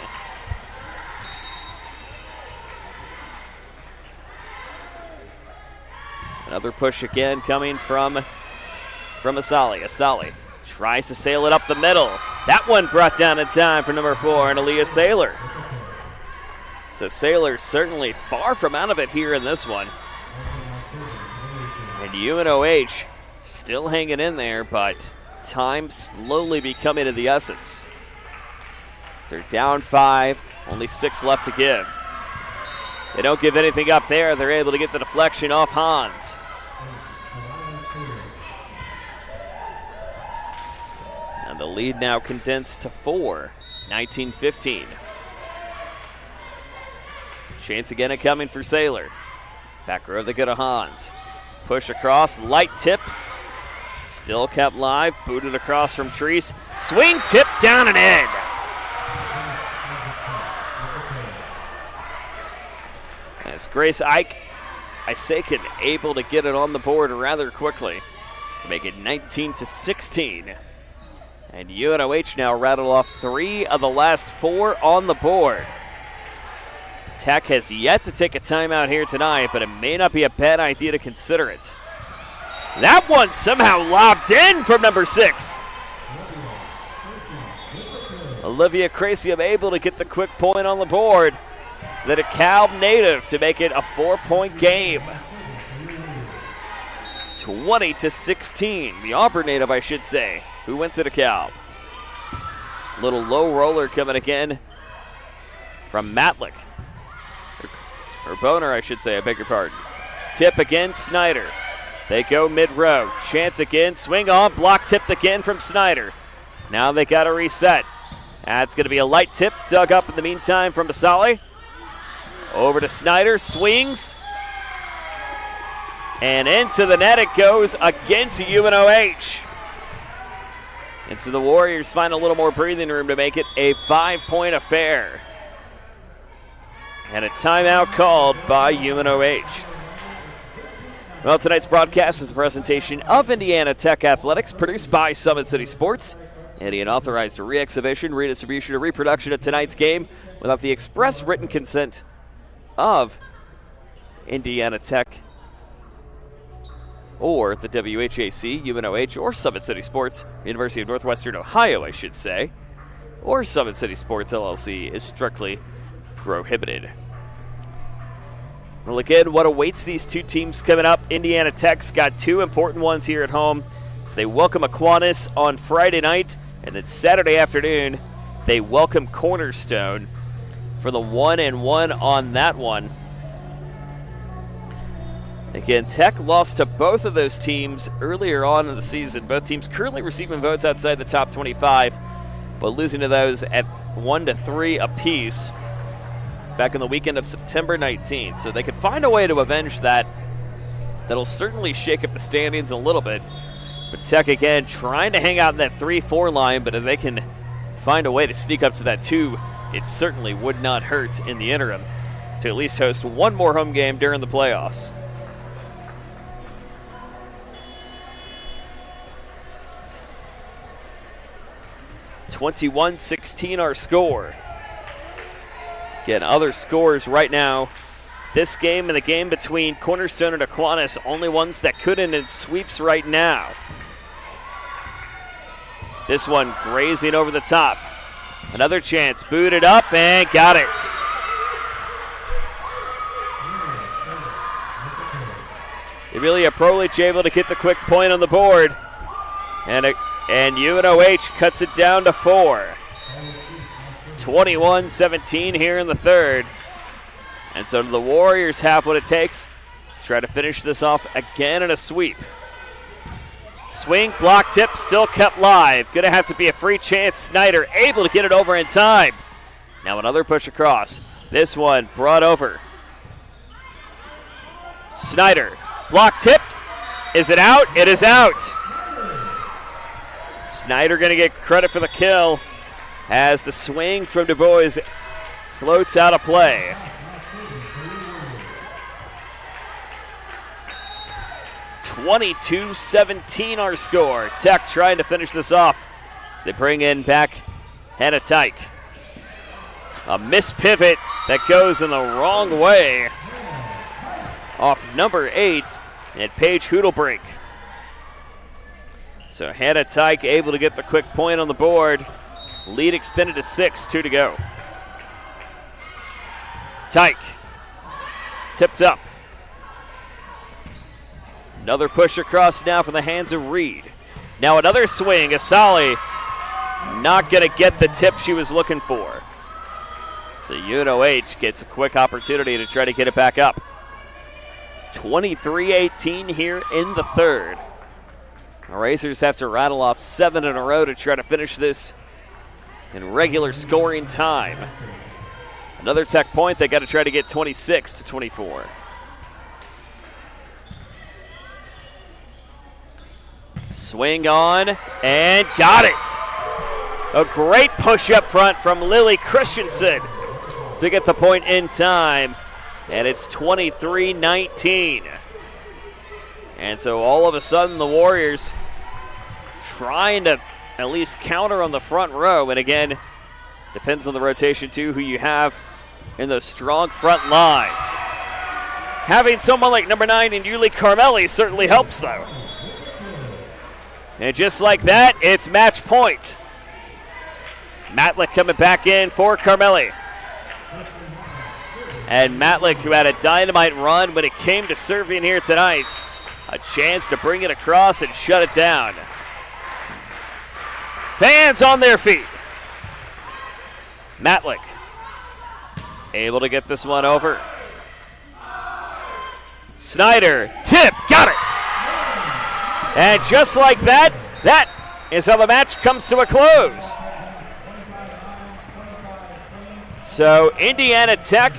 Another push again coming from Asali. Asali tries to sail it up the middle. That one brought down in time for number 4, and Aaliyah Saylor. So Saylor certainly far from out of it here in this one. And UNOH still hanging in there, but time slowly becoming of the essence. So they're down 5, only 6 left to give. They don't give anything up there. They're able to get the deflection off Hans. And the lead now condensed to 4, 19-15. Chance again at coming for Saylor. Back row they go to Hans. Push across, light tip. Still kept live, booted across from Treese. Swing, tip, down and in. As Grace Isakin able to get it on the board rather quickly to make it 19-16. And UNOH now rattled off 3 of the last 4 on the board. Tech has yet to take a timeout here tonight, but it may not be a bad idea to consider it. That one somehow lobbed in from number 6. Olivia Crasium able to get the quick point on the board. The DeKalb native to make it a 4-point game. 20-16. The Auburn native, I should say, who went to DeKalb. Little low roller coming again from Matlick. Or Boner, I should say, I beg your pardon. Tip again, Snyder. They go mid-row. Chance again, swing on, block tipped again from Snyder. Now they got to reset. That's going to be a light tip dug up in the meantime from Basali. Over to Snyder, swings. And into the net it goes again to UNOH. And so the Warriors find a little more breathing room to make it a 5-point affair. And a timeout called by UNOH. Well, tonight's broadcast is a presentation of Indiana Tech Athletics, produced by Summit City Sports. Any unauthorized re-exhibition, redistribution, or reproduction of tonight's game without the express written consent of Indiana Tech or the WHAC, UNOH, or Summit City Sports, University of Northwestern Ohio, I should say, or Summit City Sports LLC is strictly prohibited. Well, again, what awaits these two teams coming up? Indiana Tech's got 2 important ones here at home. So they welcome Aquinas on Friday night, and then Saturday afternoon, they welcome Cornerstone for the 1-1 on that one. Again, Tech lost to both of those teams earlier on in the season. Both teams currently receiving votes outside the top 25, but losing to those at 1-3 apiece back on the weekend of September 19th. So they could find a way to avenge that. That'll certainly shake up the standings a little bit. But Tech, again, trying to hang out in that 3-4 line, but if they can find a way to sneak up to that 2, it certainly would not hurt in the interim to at least host one more home game during the playoffs. (21-16) our score. Again, other scores right now. This game and the game between Cornerstone and Aquinas, only ones that could end in sweeps right now. This one grazing over the top. Another chance, booted up and got it. Emilia Prolich able to get the quick point on the board. And UNOH cuts it down to 4. 21-17 here in the third. And so the Warriors have what it takes to try to finish this off again in a sweep. Swing, block, tip, still kept live. Going to have to be a free chance. Snyder able to get it over in time. Now another push across. This one brought over. Snyder, block tipped. Is it out? It is out. Snyder going to get credit for the kill as the swing from Du Bois floats out of play. (22-17) our score. Tech trying to finish this off as they bring in back Hannah Tyke. A missed pivot that goes in the wrong way off number 8 and Paige Hoodelbrink. So Hannah Tyke able to get the quick point on the board. Lead extended to 6, 2 to go. Tyke tipped up. Another push across now from the hands of Reed. Now another swing. Asali not going to get the tip she was looking for. So UNOH gets a quick opportunity to try to get it back up. 23-18 here in the third. The Racers have to rattle off 7 in a row to try to finish this in regular scoring time. Another Tech point, they got to try to get 26-24. Swing on, and got it! A great push up front from Lily Christensen to get the point in time, and it's 23-19. And so all of a sudden the Warriors trying to at least counter on the front row, and again, depends on the rotation too, who you have in those strong front lines. Having someone like number 9 in Yuli Carmelli certainly helps though. And just like that, it's match point. Matlick coming back in for Carmelli. And Matlick, who had a dynamite run when it came to serving here tonight, a chance to bring it across and shut it down. Fans on their feet. Matlick able to get this one over. Snyder, tip, got it! And just like that, that is how the match comes to a close. So Indiana Tech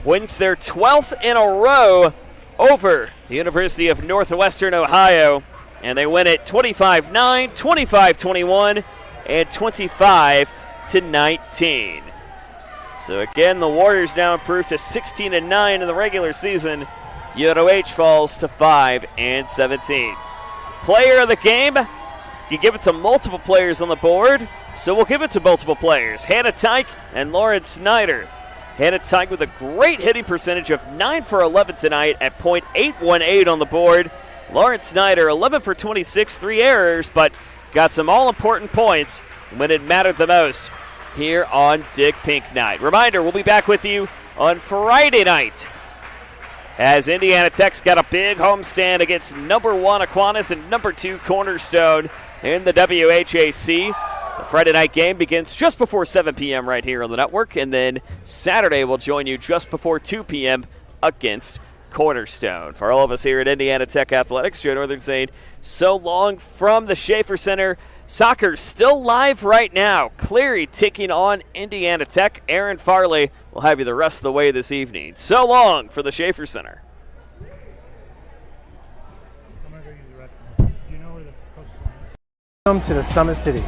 wins their 12th in a row over the University of Northwestern Ohio, and they win it 25-9, 25-21, and 25-19. So again, the Warriors now improve to 16-9 in the regular season. UNOH falls to 5-17. Player of the game, you give it to multiple players on the board, so we'll give it to multiple players. Hannah Tyke and Lauren Snyder. Hannah Tyke with a great hitting percentage of 9 for 11 tonight at .818 on the board. Lauren Snyder, 11 for 26, 3 errors, but got some all-important points when it mattered the most here on Dig Pink Night. Reminder, we'll be back with you on Friday night as Indiana Tech's got a big homestand against number 1 Aquinas and number 2 Cornerstone in the WHAC. The Friday night game begins just before 7 p.m. right here on the network, and then Saturday we'll join you just before 2 p.m. against Cornerstone. For all of us here at Indiana Tech Athletics, Joe Northern saying so long from the Schaefer Center. Soccer still live right now. Cleary taking on Indiana Tech. Aaron Farley will have you the rest of the way this evening. So long for the Schaefer Center.
Welcome to the Summit City,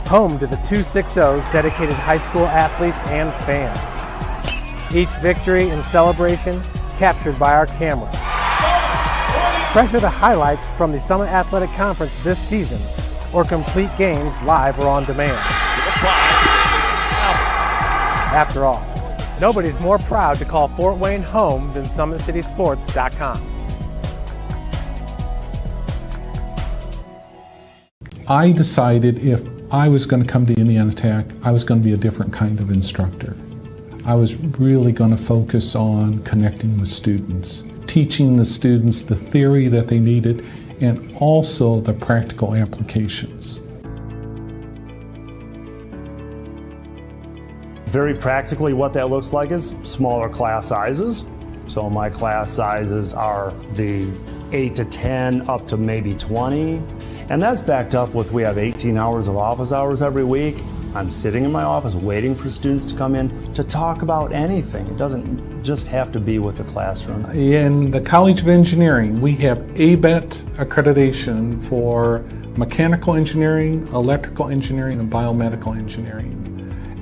home to the 260's dedicated high school athletes and fans. Each victory and celebration captured by our camera. Treasure the highlights from the Summit Athletic Conference this season, or complete games live or on demand. After all, nobody's more proud to call Fort Wayne home than SummitCitySports.com.
I decided if I was going to come to Indiana Tech, I was going to be a different kind of instructor. I was really going to focus on connecting with students, teaching the students the theory that they needed, and also the practical applications.
Very practically, what that looks like is smaller class sizes. So my class sizes are the 8 to 10 up to maybe 20. And that's backed up with, we have 18 hours of office hours every week. I'm sitting in my office waiting for students to come in to talk about anything. It doesn't just have to be with the classroom.
In the College of Engineering, we have ABET accreditation for mechanical engineering, electrical engineering, and biomedical engineering.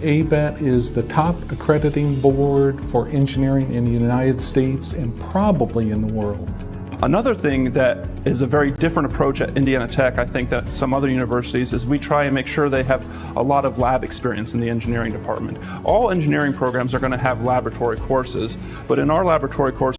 ABET is the top accrediting board for engineering in the United States and probably in the world.
Another thing that is a very different approach at Indiana Tech, I think, that some other universities, is we try and make sure they have a lot of lab experience in the engineering department. All engineering programs are going to have laboratory courses, but in our laboratory course,